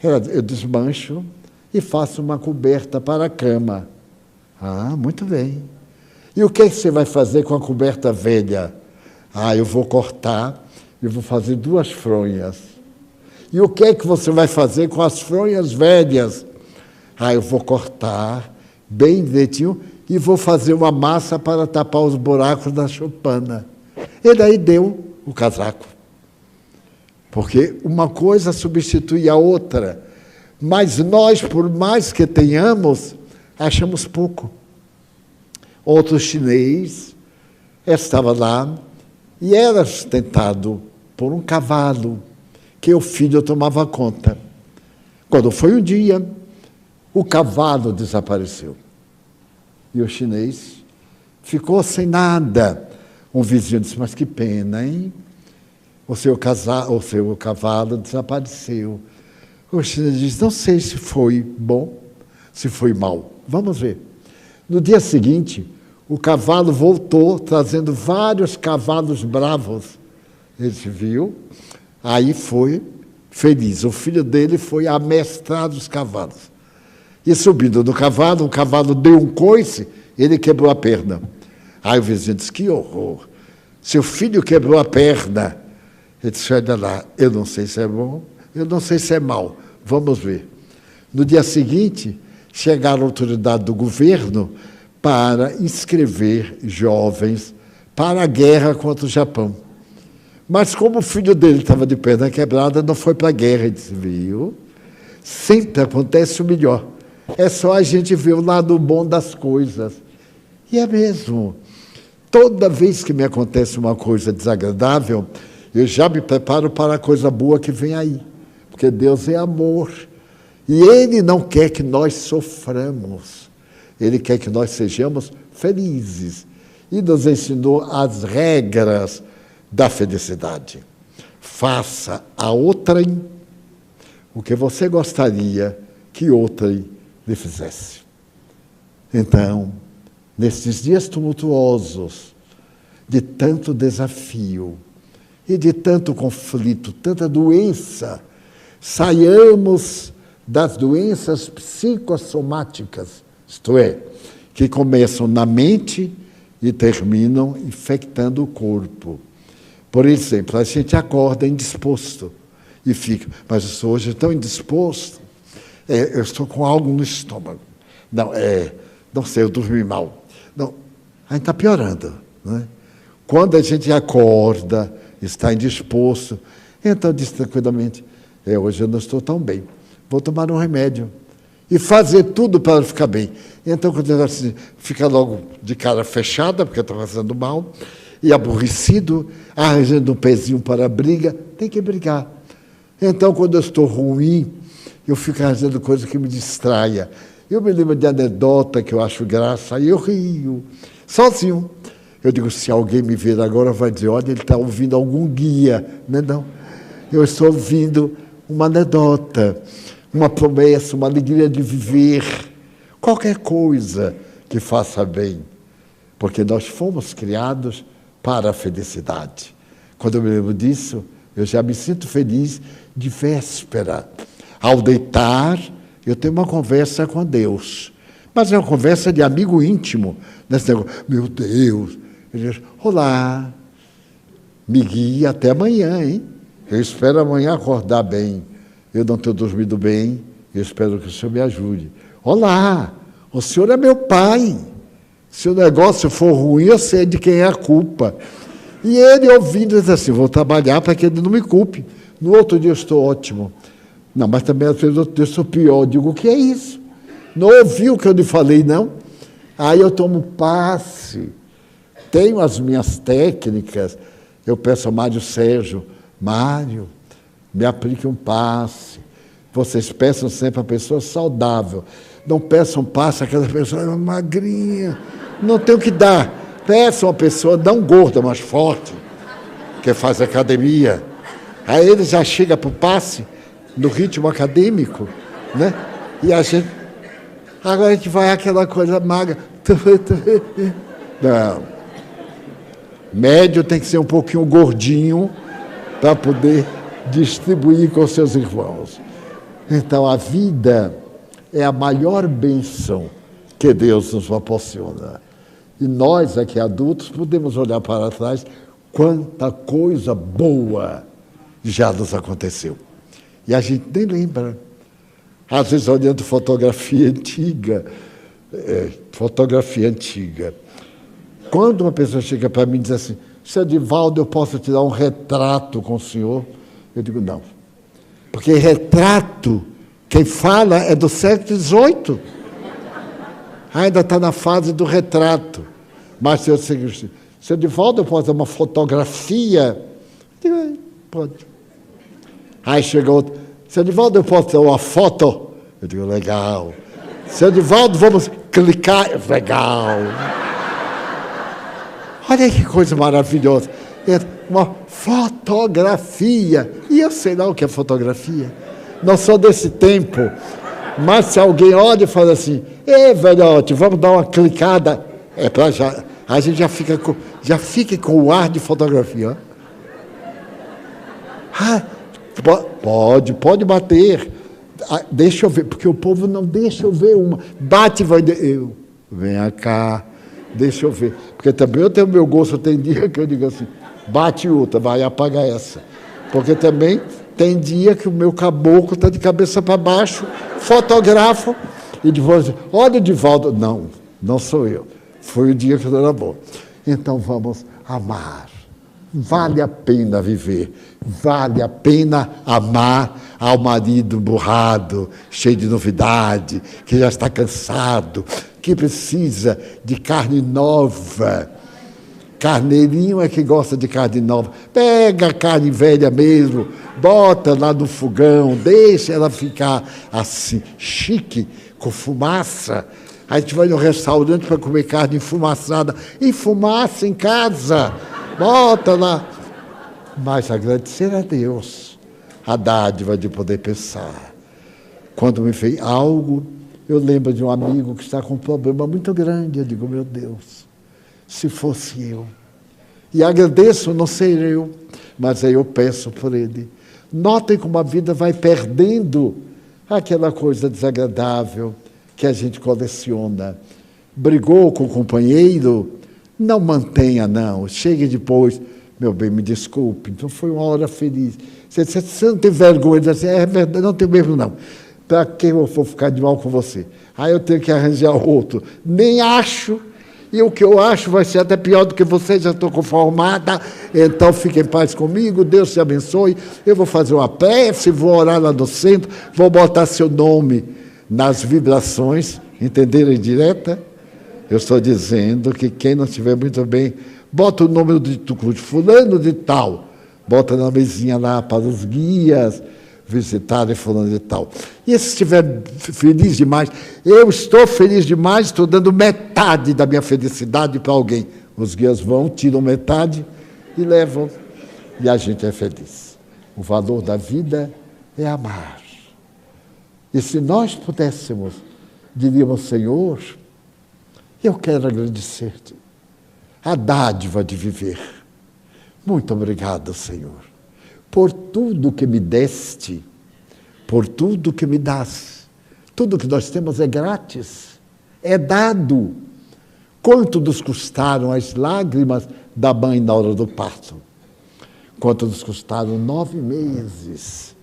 Eu desmancho e faço uma coberta para a cama. Muito bem. E o que é que você vai fazer com a coberta velha? Eu vou cortar e vou fazer 2 fronhas. E o que é que você vai fazer com as fronhas velhas? Eu vou cortar bem direitinho e vou fazer uma massa para tapar os buracos da choupana. E daí deu o casaco. Porque uma coisa substitui a outra. Mas nós, por mais que tenhamos, achamos pouco. Outro chinês estava lá e era sustentado por um cavalo que o filho tomava conta. Quando foi um dia, o cavalo desapareceu. E o chinês ficou sem nada. Um vizinho disse, mas que pena, hein? O seu cavalo desapareceu. O chinês disse, não sei se foi bom, se foi mal. Vamos ver. No dia seguinte, o cavalo voltou, trazendo vários cavalos bravos. Ele viu, aí foi feliz. O filho dele foi amestrar os cavalos. E subindo no cavalo, o cavalo deu um coice, ele quebrou a perna. Aí o vizinho disse, que horror. Seu filho quebrou a perna. Ele disse, olha lá, eu não sei se é bom, eu não sei se é mal. Vamos ver. No dia seguinte, chegaram a autoridade do governo para inscrever jovens para a guerra contra o Japão. Mas como o filho dele estava de perna quebrada, não foi para a guerra. Ele disse, viu? Sempre acontece o melhor. É só a gente ver o lado bom das coisas. E é mesmo. Toda vez que me acontece uma coisa desagradável, eu já me preparo para a coisa boa que vem aí. Porque Deus é amor. E Ele não quer que nós soframos. Ele quer que nós sejamos felizes. E nos ensinou as regras da felicidade. Faça a outrem o que você gostaria que outrem lhe fizesse. Então, nesses dias tumultuosos, de tanto desafio e de tanto conflito, tanta doença, saiamos das doenças psicossomáticas, isto é, que começam na mente e terminam infectando o corpo. Por exemplo, a gente acorda indisposto e fica, mas eu estou hoje tão indisposto, eu estou com algo no estômago. Não sei, eu dormi mal. Não, a gente está piorando. Né? Quando a gente acorda, está indisposto, então diz tranquilamente, hoje eu não estou tão bem, vou tomar um remédio e fazer tudo para ficar bem. Então, quando assim, fica logo de cara fechada, porque está fazendo mal, e aborrecido, arranjando um pezinho para a briga, tem que brigar. Então, quando eu estou ruim, eu fico arranjando coisa que me distraia. Eu me lembro de anedota que eu acho graça, aí eu rio, sozinho. Eu digo, se alguém me ver agora, vai dizer, olha, ele está ouvindo algum guia. Não, eu estou ouvindo uma anedota, uma promessa, uma alegria de viver, qualquer coisa que faça bem, porque nós fomos criados para a felicidade. Quando eu me lembro disso, eu já me sinto feliz de véspera. Ao deitar, eu tenho uma conversa com Deus, mas é uma conversa de amigo íntimo. Nesse negócio, meu Deus, ele diz, olá, me guie até amanhã, hein? Eu espero amanhã acordar bem. Eu não tenho dormido bem, eu espero que o Senhor me ajude. Olá, o Senhor é meu Pai. Se o negócio for ruim, eu sei de quem é a culpa. E ele ouvindo, diz assim, vou trabalhar para que ele não me culpe. No outro dia eu estou ótimo. Não, mas também às vezes no outro dia eu estou pior. Eu digo, o que é isso? Não ouviu o que eu lhe falei, não? Aí eu tomo passe. Tenho as minhas técnicas. Eu peço ao Mário Sérgio, Mário, me aplique um passe. Vocês peçam sempre a pessoa saudável. Não peçam passe àquela pessoa magrinha. Não tem o que dar. Peçam a pessoa não gorda, mas forte, que faz academia. Aí ele já chega para o passe no ritmo acadêmico, né? E a gente... Agora a gente vai àquela coisa magra. Não. Médio tem que ser um pouquinho gordinho para poder distribuir com seus irmãos. Então, a vida é a maior bênção que Deus nos proporciona. E nós, aqui adultos, podemos olhar para trás, quanta coisa boa já nos aconteceu. E a gente nem lembra. Às vezes, olhando fotografia antiga, quando uma pessoa chega para mim e diz assim, Seu Divaldo, eu posso tirar um retrato com o senhor? Eu digo, não. Porque retrato, quem fala é do século XVIII. Ainda está na fase do retrato. Mas se eu seguir assim, Seu Divaldo, eu posso dar uma fotografia? Eu digo, pode. Aí chega outro, Seu Divaldo, eu posso dar uma foto? Eu digo, legal. Seu Divaldo, vamos clicar. Legal. Olha que coisa maravilhosa. Uma fotografia. E eu sei lá o que é fotografia. Não sou desse tempo. Mas se alguém olha e fala assim, ei, velhote, vamos dar uma clicada. A gente já fica com o ar de fotografia. Pode bater. Deixa eu ver, porque o povo não deixa eu ver uma. Bate, vai. Vem cá, deixa eu ver. Porque também eu tenho meu gosto, tem dia que eu digo assim, bate outra, vai apagar essa. Porque também tem dia que o meu caboclo está de cabeça para baixo, fotografo, e depois, olha o Divaldo. Não sou eu. Foi o dia que eu era bom. Então vamos amar. Vale a pena viver. Vale a pena amar ao marido borrado, cheio de novidade, que já está cansado, que precisa de carne nova. Carneirinho é que gosta de carne nova. Pega a carne velha mesmo, bota lá no fogão, deixa ela ficar assim, chique, com fumaça. A gente vai no restaurante para comer carne enfumaçada. E fumaça em casa. Bota lá. Mas agradecer a Deus a dádiva de poder pensar. Quando me fez algo, eu lembro de um amigo que está com um problema muito grande. Eu digo, meu Deus, se fosse eu. E agradeço, não ser eu, mas aí eu peço por ele. Notem como a vida vai perdendo aquela coisa desagradável que a gente coleciona. Brigou com o companheiro, não mantenha, não. Chegue depois, meu bem, me desculpe, então foi uma hora feliz. Você não tem vergonha de dizer assim, é verdade, não tenho mesmo, não. Para que eu vou ficar de mal com você? Aí eu tenho que arranjar outro. Nem acho, e o que eu acho vai ser até pior do que você, já estou conformada, então fique em paz comigo, Deus te abençoe. Eu vou fazer uma prece, vou orar lá no centro, vou botar seu nome nas vibrações, entenderam direta? Eu estou dizendo que quem não estiver muito bem, bota o número de fulano de tal, bota na mesinha lá para os guias visitarem fulano de tal. E se estiver feliz demais, eu estou feliz demais, estou dando metade da minha felicidade para alguém. Os guias vão, tiram metade e levam, e a gente é feliz. O valor da vida é amar. E se nós pudéssemos, diríamos, Senhor, eu quero agradecer-te a dádiva de viver. Muito obrigado, Senhor, por tudo que me deste, por tudo que me dás. Tudo que nós temos é grátis, é dado. Quanto nos custaram as lágrimas da mãe na hora do parto? Quanto nos custaram 9 meses,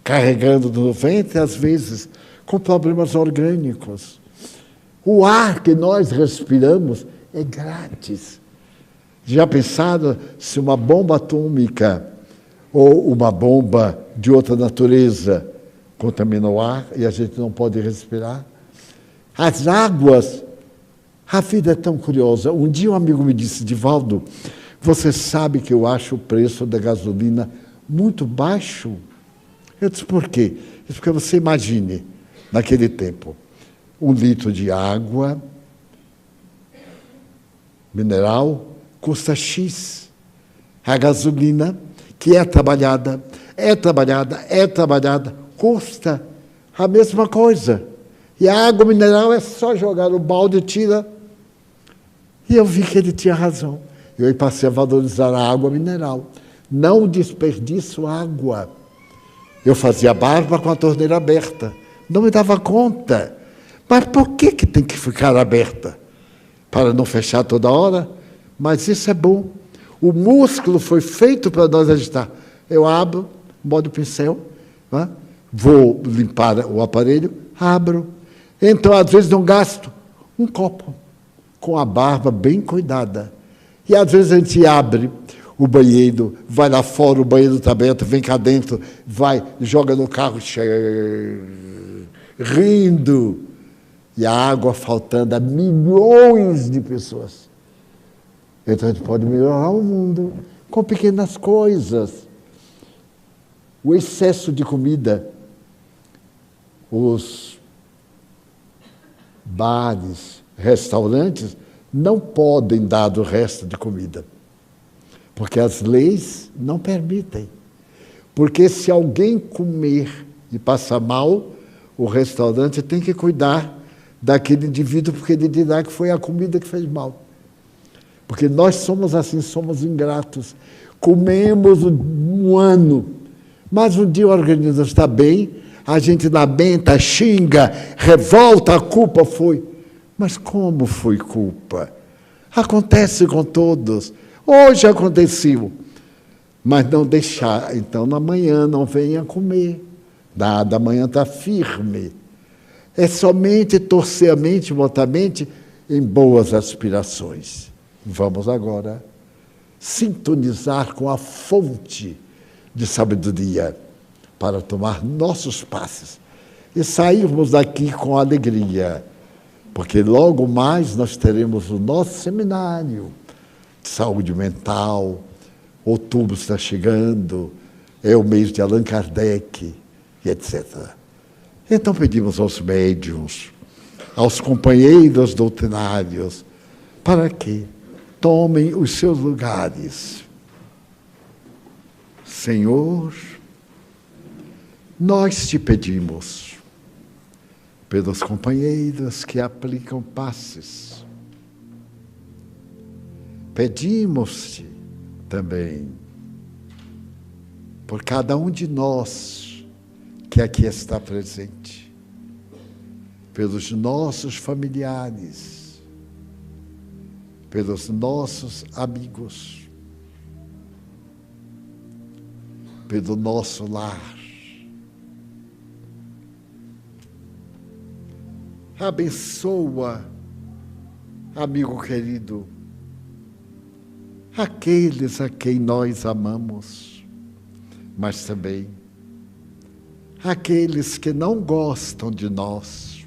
carregando no ventre, às vezes, com problemas orgânicos. O ar que nós respiramos é grátis. Já pensaram se uma bomba atômica ou uma bomba de outra natureza contamina o ar e a gente não pode respirar? As águas, a vida é tão curiosa. Um dia um amigo me disse, Divaldo, você sabe que eu acho o preço da gasolina muito baixo? Eu disse, por quê? Ele disse, porque você imagine, naquele tempo, 1 litro de água mineral custa X. A gasolina, que é trabalhada, custa a mesma coisa. E a água mineral é só jogar no balde e tira. E eu vi que ele tinha razão. Eu passei a valorizar a água mineral. Não desperdiço água. Eu fazia barba com a torneira aberta. Não me dava conta. Mas por que tem que ficar aberta? Para não fechar toda hora? Mas isso é bom. O músculo foi feito para nós agitar. Eu abro, boto o pincel, né? Vou limpar o aparelho, abro. Então, às vezes, não gasto um copo com a barba bem cuidada. E, às vezes, a gente abre o banheiro, vai lá fora, o banheiro está aberto, vem cá dentro, vai, joga no carro, rindo. E a água faltando a milhões de pessoas. Então, a gente pode melhorar o mundo com pequenas coisas. O excesso de comida, os bares, restaurantes, não podem dar o resto de comida, porque as leis não permitem. Porque se alguém comer e passar mal, o restaurante tem que cuidar daquele indivíduo, porque ele dirá que foi a comida que fez mal. Porque nós somos assim, somos ingratos. Comemos um ano, mas um dia o organismo está bem, a gente lamenta, xinga, revolta, a culpa foi. Mas como foi culpa? Acontece com todos. Hoje aconteceu. Mas não deixar, então, amanhã não venha comer. Nada, amanhã está firme. É somente torcer a mente, botar a mente em boas aspirações. Vamos agora sintonizar com a fonte de sabedoria para tomar nossos passos e sairmos daqui com alegria, porque logo mais nós teremos o nosso seminário de saúde mental. Outubro está chegando, é o mês de Allan Kardec, e etc. Então pedimos aos médiuns, aos companheiros doutrinários, para que tomem os seus lugares. Senhor, nós te pedimos, pelos companheiros que aplicam passes, pedimos-te também por cada um de nós que aqui está presente, pelos nossos familiares, pelos nossos amigos, pelo nosso lar. Abençoa, amigo querido, aqueles a quem nós amamos, mas também aqueles que não gostam de nós,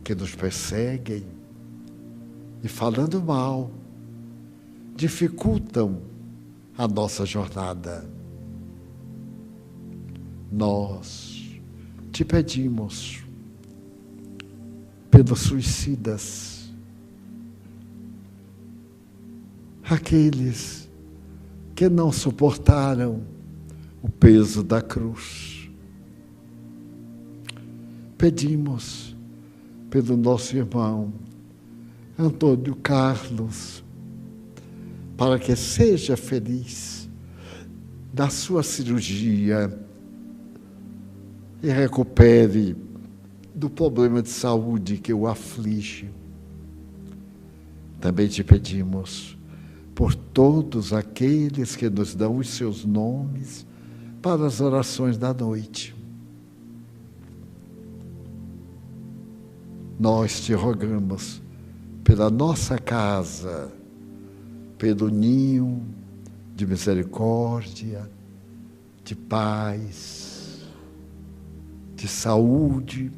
que nos perseguem e, falando mal, dificultam a nossa jornada. Nós te pedimos pelos suicidas, aqueles que não suportaram o peso da cruz. Pedimos pelo nosso irmão Antônio Carlos, para que seja feliz da sua cirurgia e recupere do problema de saúde que o aflige. Também te pedimos por todos aqueles que nos dão os seus nomes para as orações da noite. Nós te rogamos pela nossa casa, pelo ninho de misericórdia, de paz, de saúde.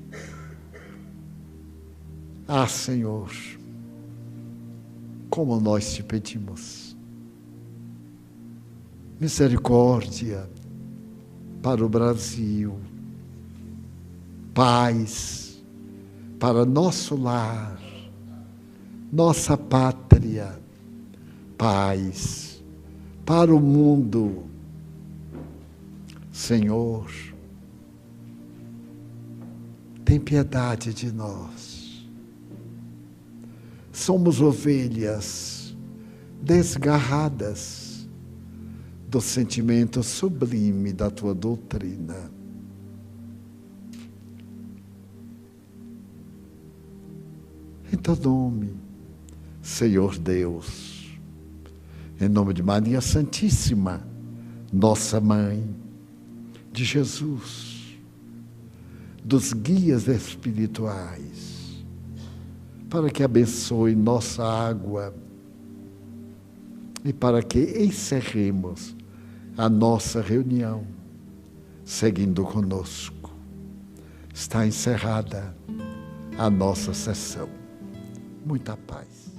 Ah, Senhor, como nós te pedimos misericórdia para o Brasil, paz para nosso lar, nossa pátria, paz para o mundo. Senhor, tem piedade de nós. Somos ovelhas desgarradas do sentimento sublime da tua doutrina. Em teu nome, Senhor Deus, em nome de Maria Santíssima, nossa Mãe, de Jesus, dos guias espirituais, para que abençoe nossa água e para que encerremos a nossa reunião, seguindo conosco. Está encerrada a nossa sessão. Muita paz.